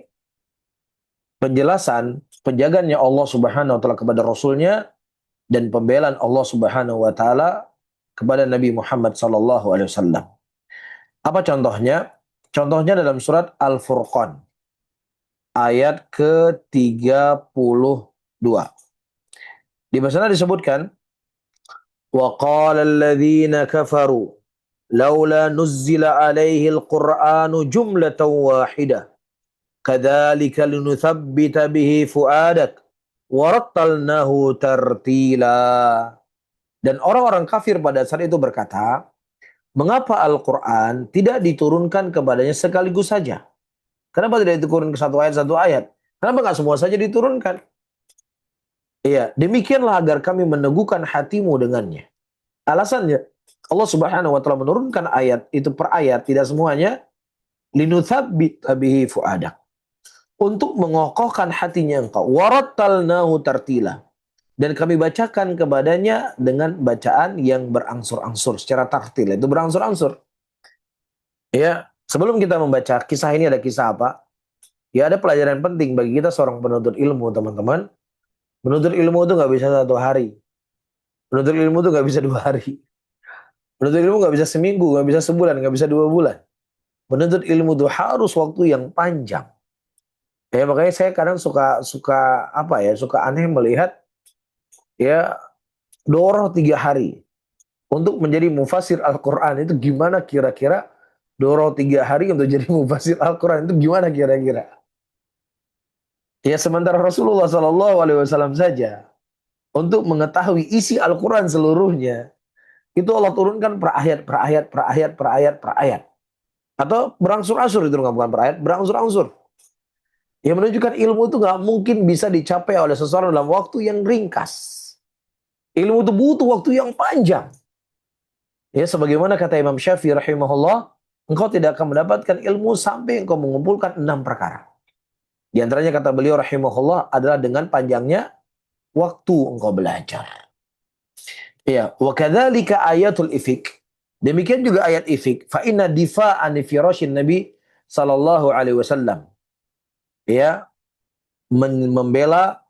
penjelasan penjagaannya Allah Subhanahu wa taala kepada Rasulnya dan pembelaan Allah Subhanahu wa taala kepada Nabi Muhammad sallallahu alaihi wasallam. Apa contohnya? Contohnya dalam surat Al-Furqan ayat ke-32. Di sana disebutkan wa qala alladziina kafaru laula nuzzila alaihi al-Qur'anu jumlatan wahidah kadzalika linutsabbita bihi fuadak warattalnahu tartila. Dan orang-orang kafir pada saat itu berkata, mengapa Al-Quran tidak diturunkan kepadanya sekaligus saja? Kenapa tidak diturunkan satu ayat? Kenapa nggak semua saja diturunkan? Iya, demikianlah agar kami meneguhkan hatimu dengannya. Alasannya, Allah Subhanahu wa taala menurunkan ayat itu per ayat, tidak semuanya, linutsabbita bihi fuadak. Untuk mengokohkan hatinya engkau. Warattalnahu tartila. Dan kami bacakan kepadanya dengan bacaan yang berangsur-angsur. Secara tartil, itu berangsur-angsur. Ya, sebelum kita membaca kisah ini ada kisah apa? Ya ada pelajaran penting bagi kita seorang penuntut ilmu, teman-teman. Menuntut ilmu itu nggak bisa 1 hari. Menuntut ilmu itu nggak bisa 2 hari. Menuntut ilmu nggak bisa seminggu, nggak bisa sebulan, nggak bisa 2 bulan. Menuntut ilmu itu harus waktu yang panjang. Ya makanya saya kadang suka suka apa ya, suka aneh melihat ya doroh 3 hari untuk menjadi mufasir Al-Quran itu gimana kira-kira doroh 3 hari untuk jadi mufasir Al-Quran itu gimana kira-kira? Ya sementara Rasulullah SAW saja untuk mengetahui isi Al-Quran seluruhnya itu Allah turunkan per ayat, per ayat, per ayat, per ayat, per ayat. Atau berangsur-angsur itu bukan per ayat, berangsur-angsur. Yang menunjukkan ilmu itu nggak mungkin bisa dicapai oleh seseorang dalam waktu yang ringkas. Ilmu itu butuh waktu yang panjang. Ya, sebagaimana kata Imam Syafi'i rahimahullah, engkau tidak akan mendapatkan ilmu sampai engkau mengumpulkan 6 perkara. Di antaranya kata beliau rahimahullah adalah dengan panjangnya waktu engkau belajar. Ya, wa kadzalika ayatul ifik. Demikian juga ayat ifik. Fa inna difa'an firasyin Nabi sallallahu alaihi wasallam. Ya, membela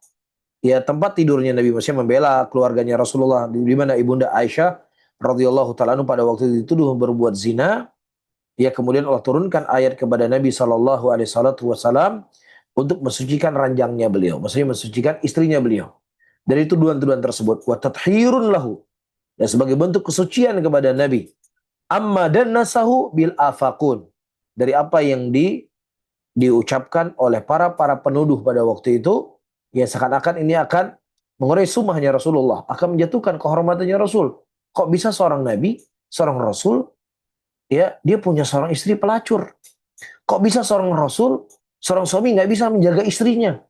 ya tempat tidurnya Nabi, maksudnya membela keluarganya Rasulullah di mana ibunda Aisyah radhiyallahu taala pada waktu itu dituduh berbuat zina. Ya kemudian Allah turunkan ayat kepada Nabi sallallahu alaihi wasallam untuk mensucikan ranjangnya beliau, maksudnya mensucikan istrinya beliau dari tuduhan-tuduhan tersebut. Wa tathhirun lahu, dan sebagai bentuk kesucian kepada Nabi. Amma dan nasahu bil afakun, dari apa yang diucapkan oleh para penuduh pada waktu itu, ya seakan-akan ini akan mengurai sumahnya Rasulullah, akan menjatuhkan kehormatannya Rasul. Kok bisa seorang nabi, seorang rasul, ya dia punya seorang istri pelacur? Kok bisa seorang rasul, seorang suami nggak bisa menjaga istrinya?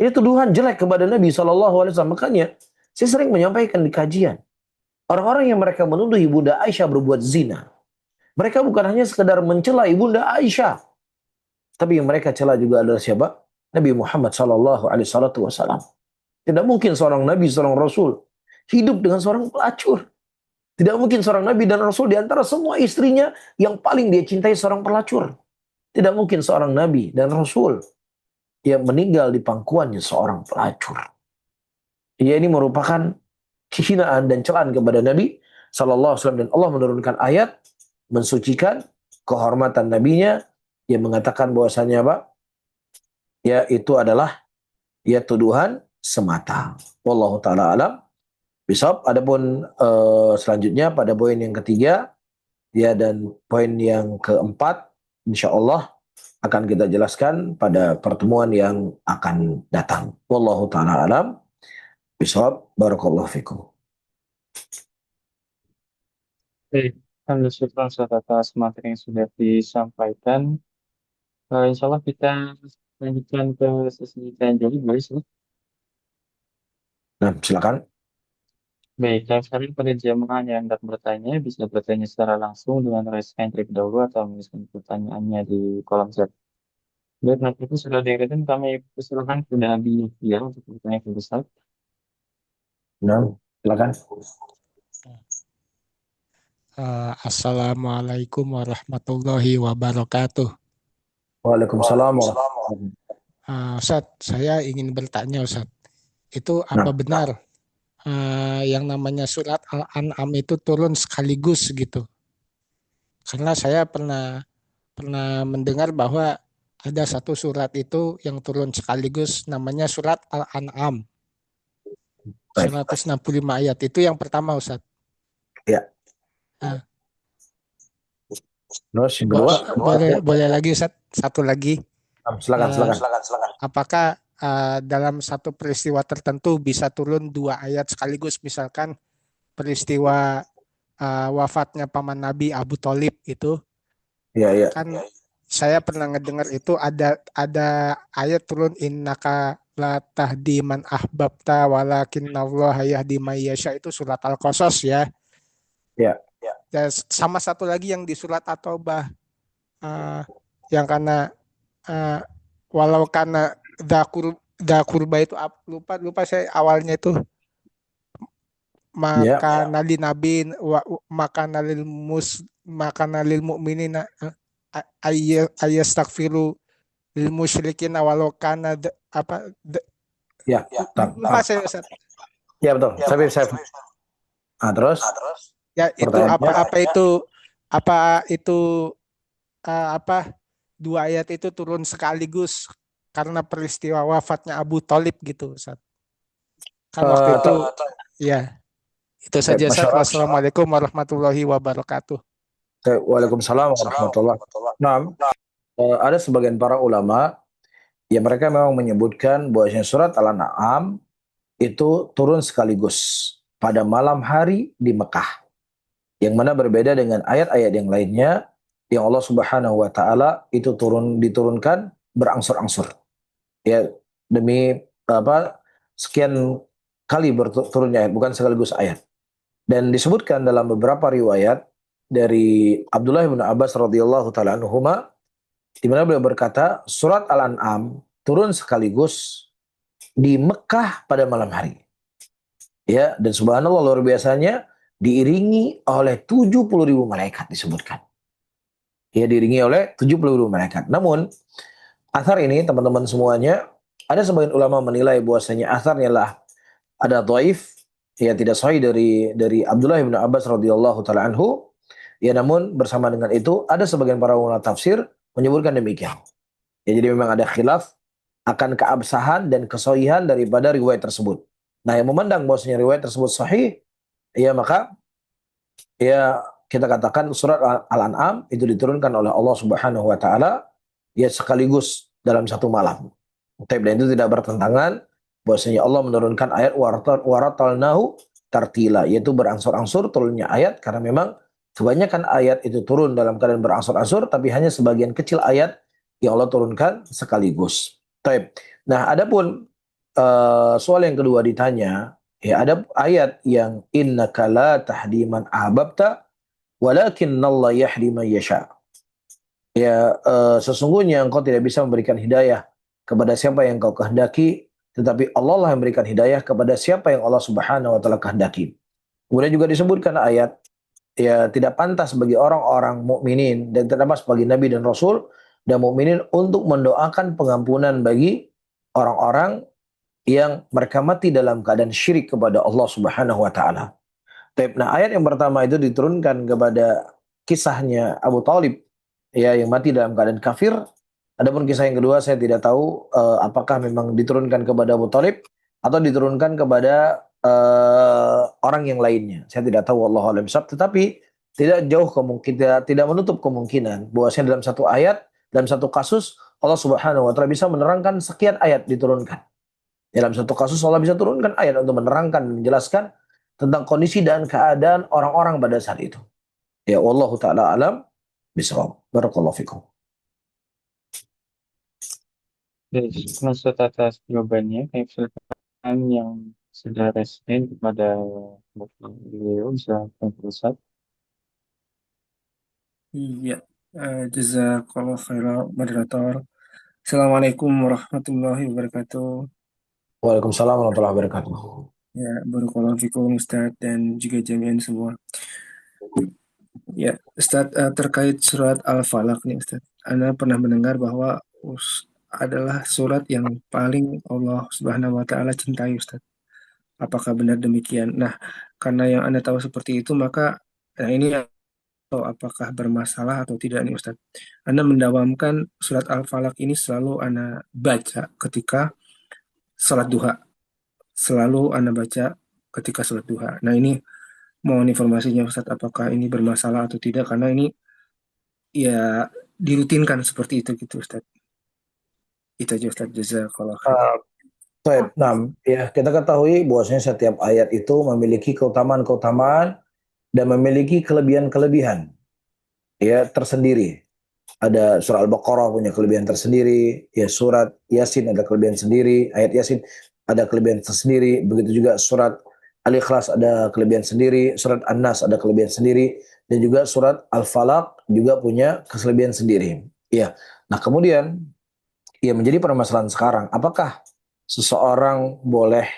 Ini tuduhan jelek kepada Nabi SAW. Makanya saya sering menyampaikan di kajian, orang-orang yang mereka menuduh ibunda Aisyah berbuat zina, mereka bukan hanya sekedar mencela ibunda Aisyah, tapi yang mereka cela juga adalah siapa? Nabi Muhammad SAW. Tidak mungkin seorang nabi, seorang rasul hidup dengan seorang pelacur. Tidak mungkin seorang nabi dan rasul di antara semua istrinya yang paling dia cintai seorang pelacur. Tidak mungkin seorang nabi dan rasul yang meninggal di pangkuannya seorang pelacur. Ya ini merupakan kehinaan dan celaan kepada Nabi Sallallahu Alaihi Wasallam, dan Allah menurunkan ayat mensucikan kehormatan nabinya yang mengatakan bahwasanya apa? Ya itu adalah ya tuduhan semata. Wallahu taala alam bisawab. Adapun selanjutnya pada poin yang ketiga ya dan poin yang keempat insya Allah akan kita jelaskan pada pertemuan yang akan datang. Wallahu taala alam bisawab. Barakallahu fikum. Baik, alhamdulillah syukran Ustaz atas materi yang sudah disampaikan. Insya Allah kita lanjutkan ke sesi selanjutnya, boleh Ustaz? Nah, silakan. Baik, yang sekarang pada jemaah yang hendak bertanya bisa bertanya secara langsung dengan raise hand terlebih dahulu atau menuliskan pertanyaannya di kolom chat. Baik, nanti itu sudah diingatkan kami persilakan sudah Abi ya untuk bertanya ke Ustaz. Nah, silakan. Assalamualaikum warahmatullahi wabarakatuh. Waalaikumsalam warahmatullahi wabarakatuh. Ustadz, saya ingin bertanya Ustadz, itu apa Nah, benar yang namanya surat Al-An'am itu turun sekaligus gitu? Karena saya pernah pernah mendengar bahwa ada satu surat itu yang turun sekaligus namanya surat Al-An'am, baik. 165 ayat. Itu yang pertama Ustadz. Ya. Nah, Terus yang kedua? boleh lagi Ustadz, satu lagi. Silakan, silakan. Apakah dalam satu peristiwa tertentu bisa turun 2 ayat sekaligus, misalkan peristiwa wafatnya paman Nabi Abu Thalib itu Iya, iya. kan saya pernah ngedengar itu ada ayat turun innaka la tahdi man ahbabta walakinnallaha yahdi may yasha, itu surat Al-Qasas ya. Ya. Dan sama satu lagi yang di surat At-Taubah yang karena walau karena dakurba itu lupa saya awalnya itu Ya, maka nali nabin maka nalil mu'minina ayastaghfiru lil musyrikin walau kana ya, lupa saya Ustaz. ya betul. Saya. Nah, terus Ya itu pertanyaannya, apa itu apa dua ayat itu turun sekaligus karena peristiwa wafatnya Abu Thalib gitu Ustaz. Kan waktu itu ya itu saja Ustaz. masyarakat. Wassalamualaikum warahmatullahi wabarakatuh. Waalaikumsalam warahmatullahi wabarakatuh. Nah, ada sebagian para ulama yang mereka memang menyebutkan bahwasanya surat Al-An'am itu turun sekaligus pada malam hari di Mekah, yang mana berbeda dengan ayat-ayat yang lainnya yang Allah Subhanahu wa taala itu diturunkan berangsur-angsur. Ya, demi sekian kali turunnya ayat, bukan sekaligus ayat. Dan disebutkan dalam beberapa riwayat dari Abdullah bin Abbas radhiyallahu taala anhuma, di mana beliau berkata surat Al-An'am turun sekaligus di Mekah pada malam hari. Ya, dan subhanallah luar biasanya diiringi oleh 70.000 malaikat disebutkan. Ya, diiringi oleh 70.000 malaikat. Namun, asar ini teman-teman semuanya, ada sebagian ulama menilai bahwasanya asarnya lah ada dhaif, ya tidak sahih dari Abdullah bin Abbas radhiyallahu taala anhu. Ya, namun bersama dengan itu ada sebagian para ulama tafsir menyebutkan demikian. Ya, jadi memang ada khilaf akan keabsahan dan kesahihan daripada riwayat tersebut. Nah, yang memandang bahwasanya riwayat tersebut sahih, ya maka ya kita katakan surat Al-An'am itu diturunkan oleh Allah Subhanahu wa taala ya sekaligus dalam satu malam. Dan itu tidak bertentangan bahwasanya Allah menurunkan ayat waratalnahu tartila, yaitu berangsur-angsur turunnya ayat, karena memang kebanyakan ayat itu turun dalam keadaan berangsur-angsur, tapi hanya sebagian kecil ayat yang Allah turunkan sekaligus. Taib. Nah, adapun soal yang kedua ditanya, ya ada ayat yang innaka la tahdi man ahbabta walakinnallaha yahdi man yasha. Ya, sesungguhnya engkau tidak bisa memberikan hidayah kepada siapa yang engkau kehendaki, tetapi Allah lah yang memberikan hidayah kepada siapa yang Allah Subhanahu wa taala kehendaki. Kemudian juga disebutkan ayat, ya tidak pantas bagi orang-orang mukminin dan tidak pantas bagi nabi dan rasul dan mukminin untuk mendoakan pengampunan bagi orang-orang yang mereka mati dalam keadaan syirik kepada Allah Subhanahu wa taala. Nah, ayat yang pertama itu diturunkan kepada kisahnya Abu Thalib, ya, yang mati dalam keadaan kafir. Adapun kisah yang kedua saya tidak tahu apakah memang diturunkan kepada Abu Thalib atau diturunkan kepada orang yang lainnya. Saya tidak tahu, wallahu a'lam bishawab. Tetapi tidak jauh kemungkinan, tidak menutup kemungkinan bahwasanya dalam satu ayat, dalam satu kasus Allah Subhanahu wa taala bisa menerangkan sekian ayat diturunkan. Dalam satu kasus Allah bisa turunkan ayat untuk menerangkan, menjelaskan tentang kondisi dan keadaan orang-orang pada saat itu. Ya, wallahu taala alam bishawab. Barakallahu fikum. Maksud atas jawabannya, kami silakan yang sudah resmi kepada beliau bisa konfirmasi. Iya, jazakallah khairan moderator. Assalamualaikum warahmatullahi wabarakatuh. Waalaikumsalam warahmatullahi wabarakatuh. Ya, barakallahu fikum Ustadz dan juga jami'an semua. Ya, Ustadz, terkait surat Al-Falaq nih Ustadz. Anda pernah mendengar bahwa adalah surat yang paling Allah Subhanahu wa taala cintai Ustadz. Apakah benar demikian? Nah, karena yang Anda tahu seperti itu, maka ini atau apakah bermasalah atau tidak nih Ustadz. Anda mendawamkan surat Al-Falaq ini selalu Anda baca ketika salat duha. Selalu Anda baca ketika salat duha. Nah, ini mohon informasinya Ustadz, apakah ini bermasalah atau tidak, karena ini ya dirutinkan seperti itu gitu Ustadz. Itu aja Ustadz, jazakallah khair. Nah, ya kita ketahui bahwasanya setiap ayat itu memiliki keutamaan-keutamaan dan memiliki kelebihan-kelebihan ya tersendiri. Ada surah Al-Baqarah punya kelebihan tersendiri, ya surat Yasin ada kelebihan sendiri, ayat Yasin ada kelebihan tersendiri, begitu juga surat Al-Ikhlas ada kelebihan sendiri, surat An-Nas ada kelebihan sendiri, dan juga surat Al-Falaq juga punya kelebihan sendiri. Ya. Nah, kemudian ya menjadi permasalahan sekarang, apakah seseorang boleh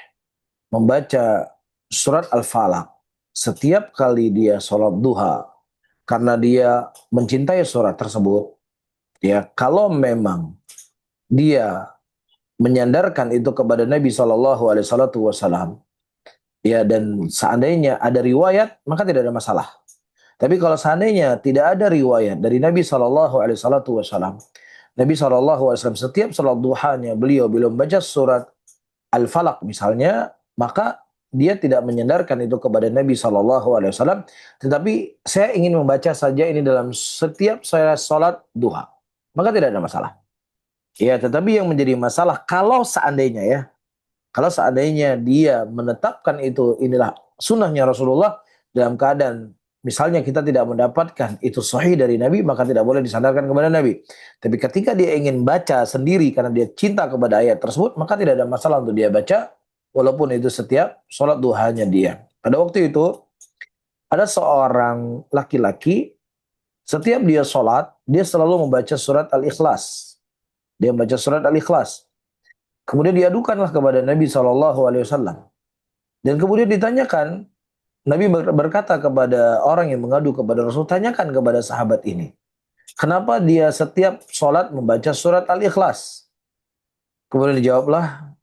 membaca surat Al-Falaq. Setiap kali dia sholat duha, karena dia mencintai surat tersebut, ya kalau memang dia menyandarkan itu kepada Nabi Shallallahu Alaihi Wasallam, ya dan seandainya ada riwayat maka tidak ada masalah. Tapi kalau seandainya tidak ada riwayat dari Nabi Shallallahu Alaihi Wasallam, Nabi Shallallahu Alaihi Wasallam setiap sholat duhanya beliau belum baca surat Al-Falaq misalnya, maka dia tidak menyandarkan itu kepada Nabi Shallallahu Alaihi Wasallam. Tetapi saya ingin membaca saja ini dalam setiap saya sholat duha, maka tidak ada masalah. Ya, tetapi yang menjadi masalah kalau seandainya dia menetapkan itu inilah sunnahnya Rasulullah dalam keadaan misalnya kita tidak mendapatkan itu sahih dari Nabi, maka tidak boleh disandarkan kepada Nabi. Tapi ketika dia ingin baca sendiri karena dia cinta kepada ayat tersebut, maka tidak ada masalah untuk dia baca walaupun itu setiap sholat duhanya dia. Pada waktu itu ada seorang laki-laki, setiap dia sholat dia selalu membaca surat Al-Ikhlas. Dia membaca surat Al-Ikhlas. Kemudian diadukanlah kepada Nabi SAW. Dan kemudian ditanyakan, Nabi berkata kepada orang yang mengadu kepada Rasul, tanyakan kepada sahabat ini, kenapa dia setiap sholat membaca surat Al-Ikhlas? Kemudian dijawablah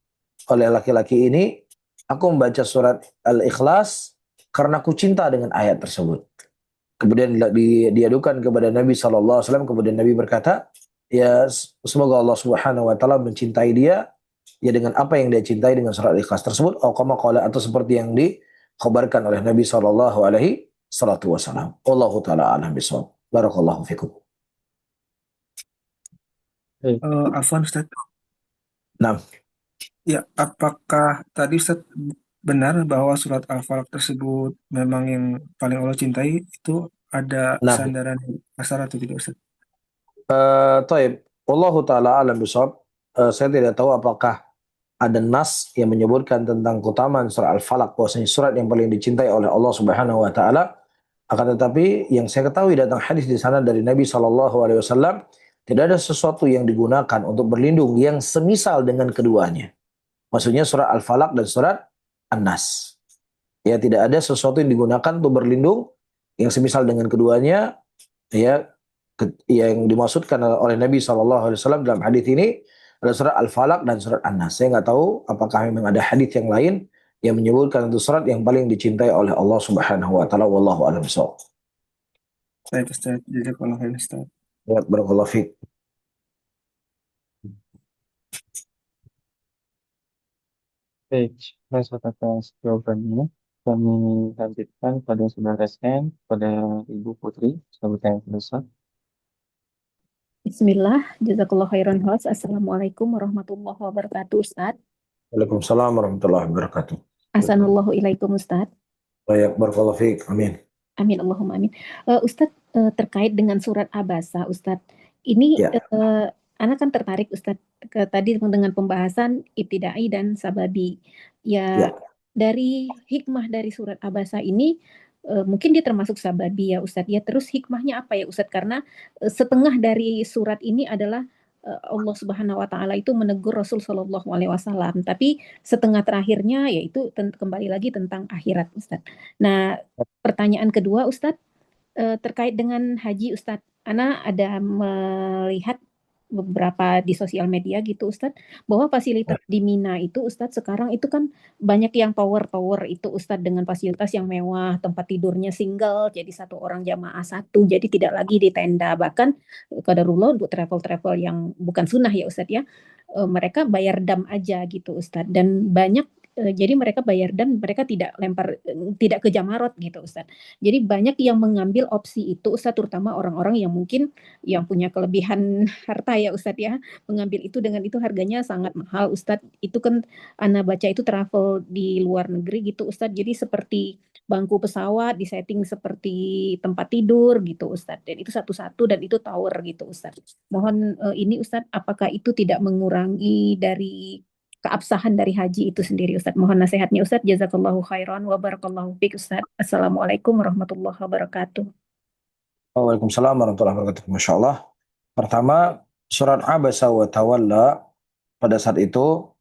oleh laki-laki ini, aku membaca surat Al-Ikhlas karena aku cinta dengan ayat tersebut. Kemudian diadukan kepada Nabi SAW, kemudian Nabi berkata, ya semoga Allah Subhanahu Wa Taala mencintai dia, ya dengan apa yang dia cintai dengan surat Ikhlas tersebut, atau seperti yang dikhabarkan oleh Nabi Shallallahu Alaihi Wasallam. Allahu taala a'lam bishawab. Barakallahu fikum. Baik. Afwan Ustaz. Nah, Ya, apakah tadi Ustaz benar bahwa surat Al-Falaq tersebut memang yang paling Allah cintai, itu ada nah, sandaran asar atau tidak Ustaz? taib. Allahu taala a'lam bishawab. Saya tidak tahu apakah ada nas yang menyebutkan tentang keutamaan surah Al-Falaq, bahwasanya surat yang paling dicintai oleh Allah Subhanahu wa taala. Akan tetapi yang saya ketahui datang hadis di sana dari Nabi Shallallahu alaihi wasallam, tidak ada sesuatu yang digunakan untuk berlindung yang semisal dengan keduanya. Maksudnya surat Al-Falaq dan surat An-Nas. Ya, tidak ada sesuatu yang digunakan untuk berlindung yang semisal dengan keduanya, ya yang dimaksudkan oleh Nabi SAW dalam hadis ini adalah surat Al-Falaq dan surat An-Nas. Saya nggak tahu apakah memang ada hadis yang lain yang menyebutkan itu surat yang paling dicintai oleh Allah Subhanahu wa taala. Wallahu a'lam bishawab. Baik Ustaz, jazakallahu khairan Ustaz. Ya, barakallahu fiik. Baik, terima atas jawabannya. Kami lanjutkan pada saudara SM, pada Ibu Putri, sebagai yang besar. Bismillah, jazakallah khairan host. Assalamualaikum warahmatullahi wabarakatuh, Ustaz. Waalaikumsalam warahmatullahi wabarakatuh. Assalamualaikum ilaikum, Ustaz. Baik, barakallahu fiik. Amin. Amin, Allahumma amin. Ustaz, terkait dengan surat Abasa, Ustaz. Ini Ya. Ana kan tertarik, Ustaz, tadi dengan pembahasan ibtidai dan sababi. Ya. Dari hikmah dari surat Abasa ini, mungkin dia termasuk sababi ya, Ustaz. Ya, terus hikmahnya apa ya, Ustaz? Karena setengah dari surat ini adalah Allah Subhanahu wa taala itu menegur Rasul Shallallahu alaihi wasallam, tapi setengah terakhirnya yaitu kembali lagi tentang akhirat, Ustaz. Nah, pertanyaan kedua, Ustaz, terkait dengan haji, Ustaz. Ana ada melihat beberapa di sosial media gitu, Ustaz, bahwa fasilitas di Mina itu, Ustaz, sekarang itu kan banyak yang tower itu, Ustaz, dengan fasilitas yang mewah, tempat tidurnya single, jadi satu orang jamaah satu, jadi tidak lagi di tenda. Bahkan qadarullah untuk travel yang bukan sunnah ya, Ustaz ya, mereka bayar dam aja gitu, Ustaz. Dan banyak jadi mereka bayar dan mereka tidak tidak ke Jamarot gitu, Ustaz. Jadi banyak yang mengambil opsi itu, Ustaz, terutama orang-orang yang mungkin yang punya kelebihan harta ya, Ustaz ya, mengambil itu dengan itu harganya sangat mahal, Ustaz. Itu kan Ana baca itu travel di luar negeri gitu, Ustaz. Jadi seperti bangku pesawat disetting seperti tempat tidur gitu, Ustaz. Dan itu satu-satu dan itu tower gitu, Ustaz. Mohon ini, Ustaz, apakah itu tidak mengurangi dari keabsahan dari haji itu sendiri, Ustaz? Mohon nasihatnya, Ustaz. Jazakallahu khairan wa barakallahu fiik, Ustaz. Assalamualaikum warahmatullahi wabarakatuh. Waalaikumsalam warahmatullahi wabarakatuh. Masya Allah. Pertama, surat Abasa wa Tawalla pada saat itu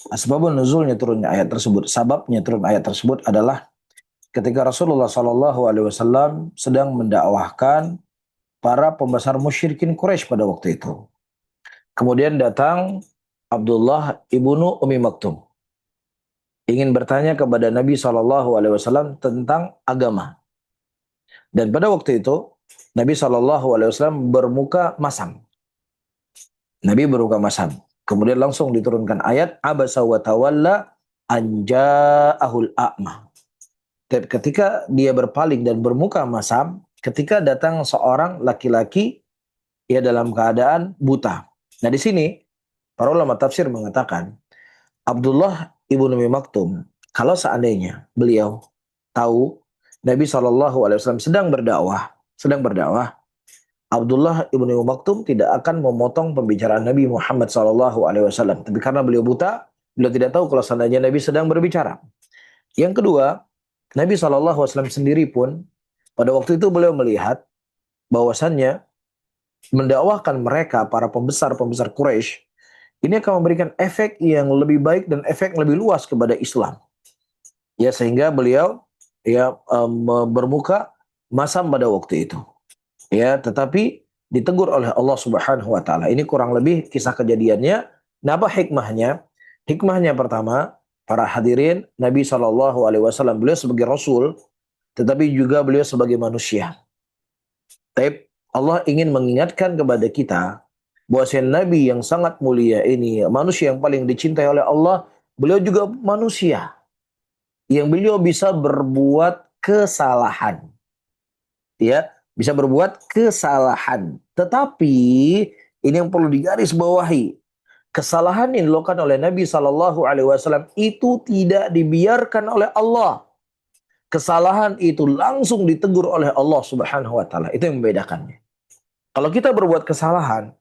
Asbabun nuzulnya turunnya ayat tersebut, sababnya turun ayat tersebut adalah ketika Rasulullah Shallallahu Alaihi Wasallam sedang mendakwahkan para pembesar musyrikin Quraisy pada waktu itu. Kemudian datang Abdullah ibnu Umi Maktum ingin bertanya kepada Nabi Shallallahu Alaihi Wasallam tentang agama. Dan pada waktu itu Nabi Shallallahu Alaihi Wasallam bermuka masam. Nabi bermuka masam. Kemudian langsung diturunkan ayat abasa wa tawalla anja'ahul a'ma. Ketika dia berpaling dan bermuka masam, ketika datang seorang laki-laki ya dalam keadaan buta. Nah di sini para ulama tafsir mengatakan Abdullah ibnu Umi Maktum kalau seandainya beliau tahu Nabi SAW sedang berdakwah, Abdullah ibnu Umi Maktum tidak akan memotong pembicaraan Nabi Muhammad SAW. Tapi karena beliau buta, beliau tidak tahu kalau seandainya Nabi sedang berbicara. Yang kedua, Nabi SAW sendiri pun pada waktu itu beliau melihat bahwasannya mendakwahkan mereka para pembesar Quraisy ini akan memberikan efek yang lebih baik dan efek yang lebih luas kepada Islam. Ya sehingga beliau bermuka masam pada waktu itu. Ya, tetapi ditegur oleh Allah Subhanahu wa taala. Ini kurang lebih kisah kejadiannya. Nah, apa hikmahnya? Hikmahnya pertama, para hadirin, Nabi Shallallahu alaihi wasallam beliau sebagai rasul, tetapi juga beliau sebagai manusia. Tapi Allah ingin mengingatkan kepada kita bahwa Nabi yang sangat mulia ini, manusia yang paling dicintai oleh Allah, beliau juga manusia yang beliau bisa berbuat kesalahan. Ya, bisa berbuat kesalahan. Tetapi ini yang perlu digarisbawahi. Kesalahan yang dilakukan oleh Nabi Shallallahu Alaihi Wasallam itu tidak dibiarkan oleh Allah. Kesalahan itu langsung ditegur oleh Allah Subhanahu Wa Taala. Itu yang membedakannya. Kalau kita berbuat kesalahan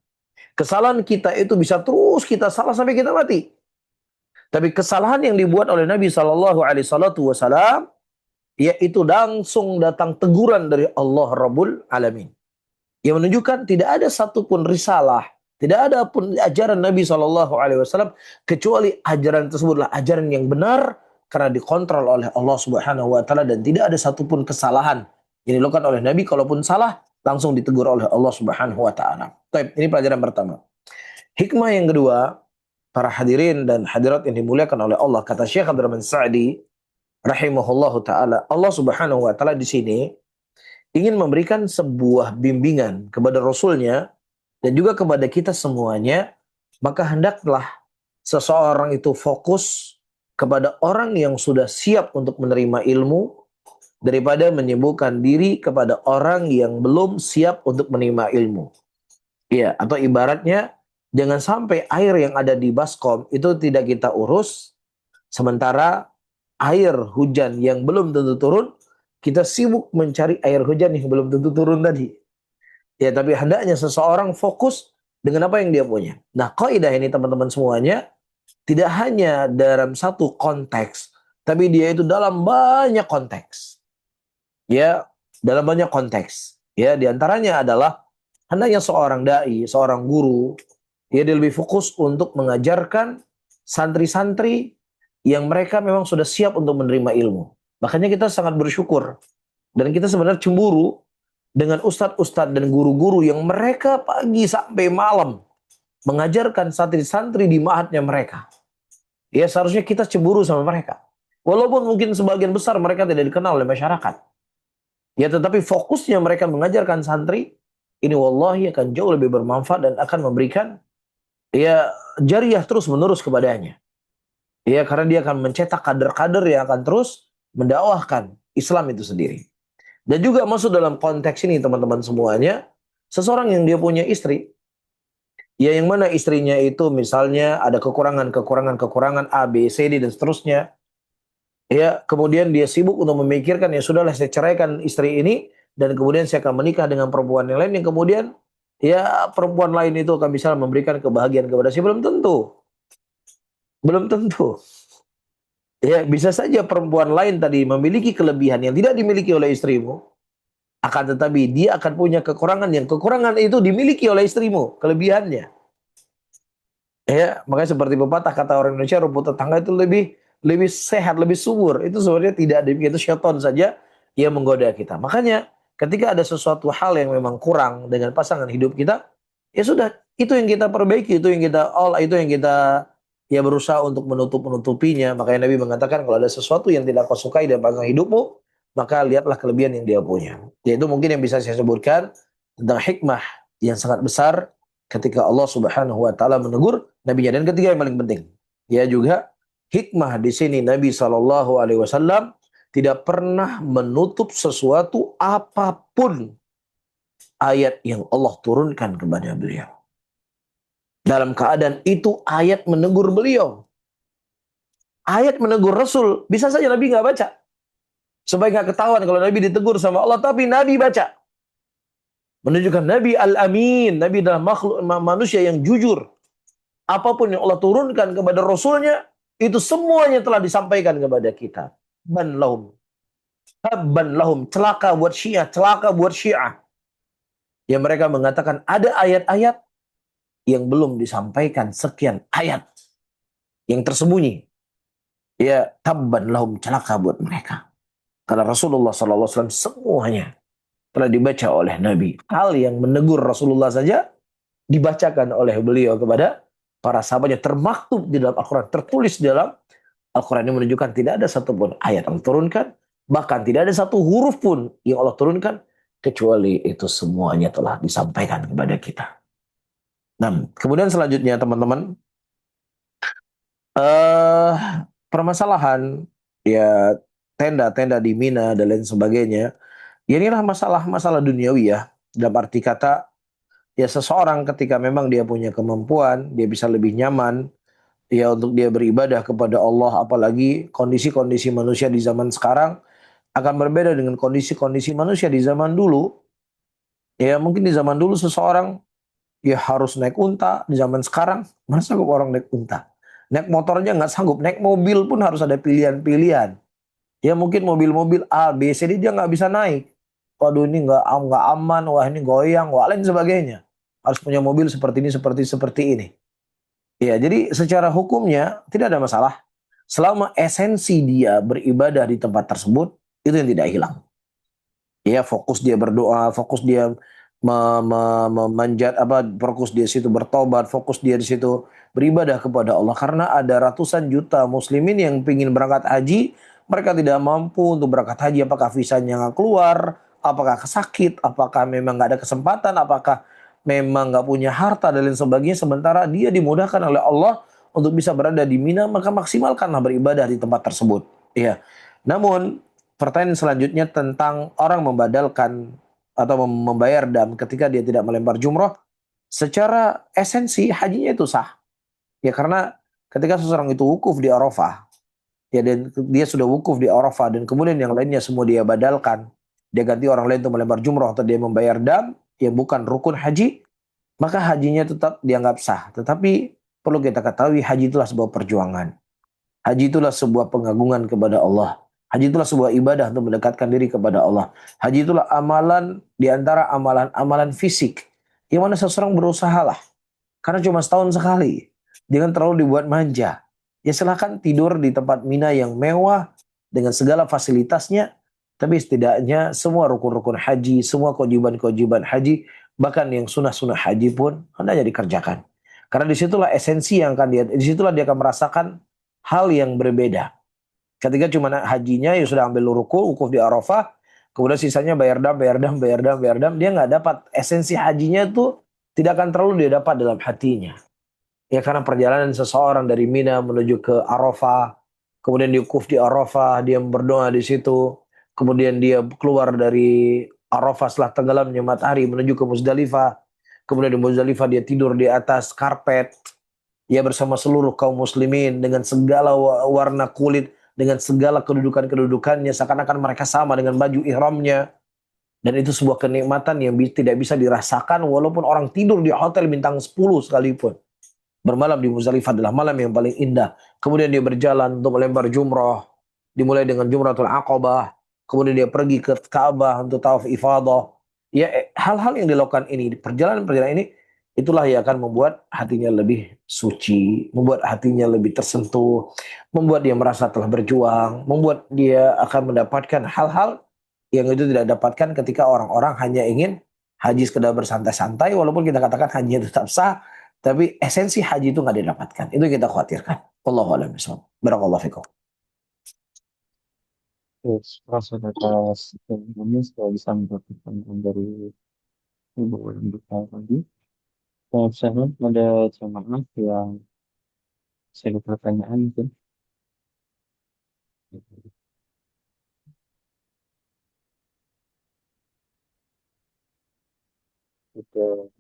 kita itu bisa terus kita salah sampai kita mati. Tapi kesalahan yang dibuat oleh Nabi Shallallahu Alaihi Wasallam yaitu langsung datang teguran dari Allah Rabbul Alamin. Yang menunjukkan tidak ada satupun risalah, tidak ada pun ajaran Nabi SAW kecuali ajaran tersebutlah ajaran yang benar karena dikontrol oleh Allah Subhanahu Wa Taala dan tidak ada satupun kesalahan yang dilakukan oleh Nabi. Kalaupun salah langsung ditegur oleh Allah Subhanahu Wa Taala. Ini pelajaran pertama. Hikmah yang kedua, para hadirin dan hadirat yang dimuliakan oleh Allah, kata Syekh Abdurrahman Sa'di rahimahullahu taala, Allah Subhanahu wa taala di sini ingin memberikan sebuah bimbingan kepada Rasulnya dan juga kepada kita semuanya, maka hendaklah seseorang itu fokus kepada orang yang sudah siap untuk menerima ilmu daripada menyibukkan diri kepada orang yang belum siap untuk menerima ilmu. Iya, atau ibaratnya jangan sampai air yang ada di baskom itu tidak kita urus, sementara air hujan yang belum tentu turun, kita sibuk mencari air hujan yang belum tentu turun tadi. Ya, tapi hendaknya seseorang fokus dengan apa yang dia punya. Nah, kaidah ini teman-teman semuanya tidak hanya dalam satu konteks, tapi dia itu dalam banyak konteks. Ya, dalam banyak konteks. Ya, diantaranya adalah hendaknya seorang dai, seorang guru, dia lebih fokus untuk mengajarkan santri-santri yang mereka memang sudah siap untuk menerima ilmu. Makanya kita sangat bersyukur. Dan kita sebenarnya cemburu dengan ustadz-ustadz dan guru-guru yang mereka pagi sampai malam mengajarkan santri-santri di ma'hadnya mereka. Ya seharusnya kita cemburu sama mereka. Walaupun mungkin sebagian besar mereka tidak dikenal oleh masyarakat. Ya tetapi fokusnya mereka mengajarkan santri, ini wallahi akan jauh lebih bermanfaat dan akan memberikan ya jariah terus menerus kepadanya. Ya, karena dia akan mencetak kader-kader yang akan terus mendakwahkan Islam itu sendiri. Dan juga masuk dalam konteks ini teman-teman semuanya, seseorang yang dia punya istri, ya yang mana istrinya itu misalnya ada kekurangan A, B, C, D dan seterusnya. Ya, kemudian dia sibuk untuk memikirkan ya sudahlah saya ceraikan istri ini dan kemudian saya akan menikah dengan perempuan yang lain yang kemudian ya perempuan lain itu akan bisa memberikan kebahagiaan kepada saya, belum tentu. Belum tentu. Ya, bisa saja perempuan lain tadi memiliki kelebihan yang tidak dimiliki oleh istrimu. Akan tetapi dia akan punya kekurangan yang kekurangan itu dimiliki oleh istrimu, kelebihannya. Ya, makanya seperti pepatah kata orang Indonesia, rumput tetangga itu lebih lebih sehat, lebih subur. Itu sebenarnya tidak demikian, itu syaitan saja yang menggoda kita. Makanya ketika ada sesuatu hal yang memang kurang dengan pasangan hidup kita, ya sudah, itu yang kita perbaiki, itu yang kita olah, itu yang kita ya berusaha untuk menutupinya. Makanya Nabi mengatakan kalau ada sesuatu yang tidak kau sukai dari pasangan hidupmu, maka lihatlah kelebihan yang dia punya. Yaitu mungkin yang bisa saya sebutkan tentang hikmah yang sangat besar ketika Allah Subhanahu wa taala menegur nabinya. Dan ketiga yang paling penting, ya juga hikmah di sini Nabi Shallallahu alaihi wasallam tidak pernah menutup sesuatu apapun ayat yang Allah turunkan kepada beliau. Dalam keadaan itu ayat menegur beliau. Ayat menegur Rasul, bisa saja Nabi nggak baca. Supaya nggak ketahuan kalau Nabi ditegur sama Allah, tapi Nabi baca. Menunjukkan Nabi Al-Amin, Nabi adalah makhluk manusia yang jujur. Apapun yang Allah turunkan kepada Rasulnya, itu semuanya telah disampaikan kepada kita. Ban lahum. Tabban lahum. Celaka buat Syiah. Celaka buat Syiah. Yang mereka mengatakan ada ayat-ayat yang belum disampaikan, sekian ayat yang tersembunyi. Ya, tabban lahum. Celaka buat mereka. Karena Rasulullah SAW semuanya telah dibaca oleh Nabi. Hal yang menegur Rasulullah saja dibacakan oleh beliau kepada para sahabatnya, termaktub di dalam Al-Quran, tertulis di dalam Al-Quran. Ini menunjukkan tidak ada satupun ayat yang turunkan, bahkan tidak ada satu huruf pun yang Allah turunkan, kecuali itu semuanya telah disampaikan kepada kita. Nah, kemudian selanjutnya teman-teman, permasalahan ya tenda-tenda di Mina dan lain sebagainya, ya inilah masalah-masalah duniawi ya, dalam arti kata ya seseorang ketika memang dia punya kemampuan, dia bisa lebih nyaman ya untuk dia beribadah kepada Allah, apalagi kondisi-kondisi manusia di zaman sekarang akan berbeda dengan kondisi-kondisi manusia di zaman dulu. Ya mungkin di zaman dulu seseorang ya harus naik unta, di zaman sekarang mana sanggup orang naik unta. Naik motornya nggak sanggup, naik mobil pun harus ada pilihan-pilihan. Ya mungkin mobil-mobil A, B, C, D dia nggak bisa naik. Waduh ini nggak aman, wah ini goyang, wah lain sebagainya. Harus punya mobil seperti ini, seperti ini. Ya, jadi secara hukumnya tidak ada masalah. Selama esensi dia beribadah di tempat tersebut, itu yang tidak hilang. Ya, fokus dia berdoa, fokus dia memanjat fokus dia situ bertobat, fokus dia di situ beribadah kepada Allah. Karena ada ratusan juta muslimin yang ingin berangkat haji, mereka tidak mampu untuk berangkat haji, apakah visanya nggak keluar, apakah sakit, apakah memang nggak ada kesempatan, apakah memang nggak punya harta dan lain sebagainya. Sementara dia dimudahkan oleh Allah untuk bisa berada di Mina, maka maksimalkanlah beribadah di tempat tersebut. Ya. Namun pertanyaan selanjutnya tentang orang membadalkan atau membayar dam ketika dia tidak melempar jumroh. Secara esensi hajinya itu sah. Ya karena ketika seseorang itu wukuf di Arafah, ya dan dia sudah wukuf di Arafah dan kemudian yang lainnya semua dia badalkan, dia ganti orang lain untuk melempar jumroh atau dia membayar dam yang bukan rukun haji, maka hajinya tetap dianggap sah. Tetapi perlu kita ketahui haji itulah sebuah perjuangan. Haji itulah sebuah pengagungan kepada Allah. Haji itulah sebuah ibadah untuk mendekatkan diri kepada Allah. Haji itulah amalan di antara amalan-amalan fisik yang mana seseorang berusaha lah. Karena cuma setahun sekali. Jangan terlalu dibuat manja. Ya silahkan tidur di tempat Mina yang mewah dengan segala fasilitasnya. Tapi setidaknya semua rukun-rukun haji, semua kewajiban-kewajiban haji, bahkan yang sunnah-sunnah haji pun hendaknya dikerjakan. Karena disitulah esensi yang akan disitulah dia akan merasakan hal yang berbeda. Ketika cuma hajinya ya sudah ambil wukuf di Arafah, kemudian sisanya bayar dam, dia nggak dapat esensi hajinya itu, tidak akan terlalu dia dapat dalam hatinya. Ya karena perjalanan seseorang dari Mina menuju ke Arafah, kemudian dia wukuf di Arafah, dia berdoa di situ, kemudian dia keluar dari Arafah setelah tenggelamnya matahari menuju ke Muzdalifah, kemudian di Muzdalifah dia tidur di atas karpet, ya bersama seluruh kaum muslimin dengan segala warna kulit, dengan segala kedudukannya, seakan-akan mereka sama dengan baju ihramnya. Dan itu sebuah kenikmatan yang tidak bisa dirasakan walaupun orang tidur di hotel bintang 10 sekalipun. Bermalam di Muzdalifah adalah malam yang paling indah. Kemudian dia berjalan untuk melempar jumrah. Dimulai dengan Jumratul Aqabah. Kemudian dia pergi ke Ka'bah untuk tawaf ifadah. Ya, hal-hal yang dilakukan ini, perjalanan ini, itulah yang akan membuat hatinya lebih suci, membuat hatinya lebih tersentuh, membuat dia merasa telah berjuang, membuat dia akan mendapatkan hal-hal yang itu tidak dapatkan ketika orang-orang hanya ingin haji sekedar bersantai-santai, walaupun kita katakan haji tetap sah, tapi esensi haji itu nggak didapatkan. Itu yang kita khawatirkan. Wallahu a'lam bishawab. Barakallahu fikum. Terus proses atas ini sudah bisa mendapatkan dari ibu yang kita tadi. Saya ada jamaah yang saya pertanyaan itu. Itu,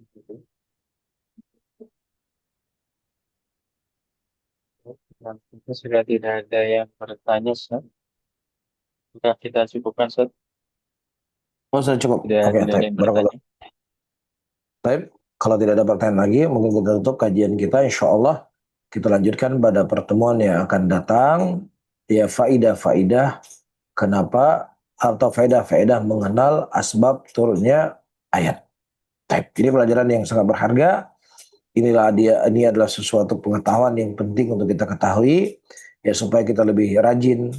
dan itu sudah tidak ada yang bertanya, Ustaz. Sudah kita cukupkan, Ustaz. Oh, sudah cukup. Tidak, Oke, tidak ada baik. yang Barakallahu. bertanya. Baik. Kalau tidak ada pertanyaan lagi, mungkin kita tutup kajian kita. Insya Allah kita lanjutkan pada pertemuan yang akan datang. Ya, faidah-faidah kenapa atau faedah-faedah mengenal asbab turunnya ayat. Baik. Jadi pelajaran yang sangat berharga. Ini adalah sesuatu pengetahuan yang penting untuk kita ketahui ya supaya kita lebih rajin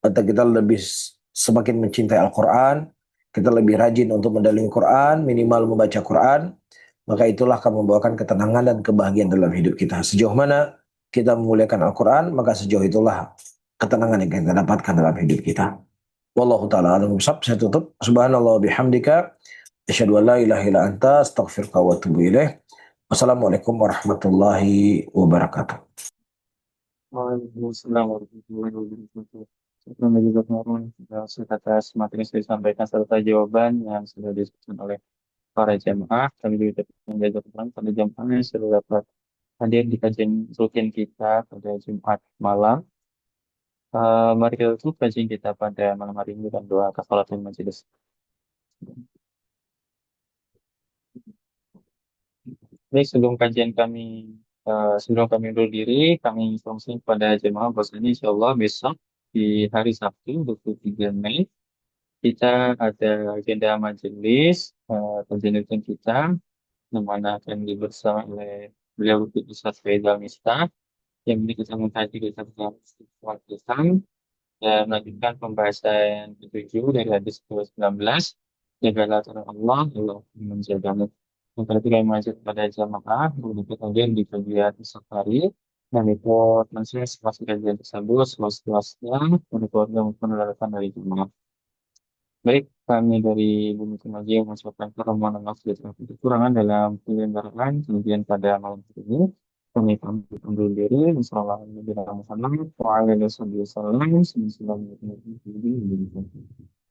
atau kita lebih semakin mencintai Al-Qur'an, kita lebih rajin untuk mendalami Quran, minimal membaca Quran, maka itulah akan membawakan ketenangan dan kebahagiaan dalam hidup kita. Sejauh mana kita memuliakan Al-Qur'an, maka sejauh itulah ketenangan yang kita dapatkan dalam hidup kita. Wallahu taala a'lam bishawab. Saya tutup. Subhanallah bihamdika asyhadu an la ilaha illa anta astaghfiruka wa atubu ilaik. Wassalamualaikum warahmatullahi wabarakatuh. Waalaikumsalam warahmatullahi wabarakatuh. Terima kasih juga atas materi yang sudah disampaikan serta jawaban yang sudah disebutkan oleh para jamaah. Kami juga mengajarkan pada jamaah yang sudah dapat hadir di kajian rutin kita pada Jumat malam. Mari kita tutup kajian kita pada malam hari ini dengan doa kafaratul majelis. Baik, sebelum kami undur diri, kami informasi kepada jemaah bahwasanya insya Allah besok di hari Sabtu 23 Mei kita ada agenda majelis kajian rutin kita, yang mana akan bersama oleh beliau Ustaz Faizal Miftah yang ini kita mengkaji kitab kita dan melanjutkan pembahasan ketujuh dari hadis 19. Jagalah Tuhan Allah, Allah menjagamu. Yang berarti kami mengajak kepada jamaah untuk hadir di kajian esok hari dan ikut mensukseskan kajian tersebut seluas-luasnya untuk keluarga maupun rekan dari jamaah. Baik, kami dari Bumi Kemaji mengucapkan permohonan maaf atas kekurangan dalam penyelenggaraan kemudian pada malam hari ini. Kami pamit undur diri. Wassalamualaikum warahmatullahi wabarakatuh.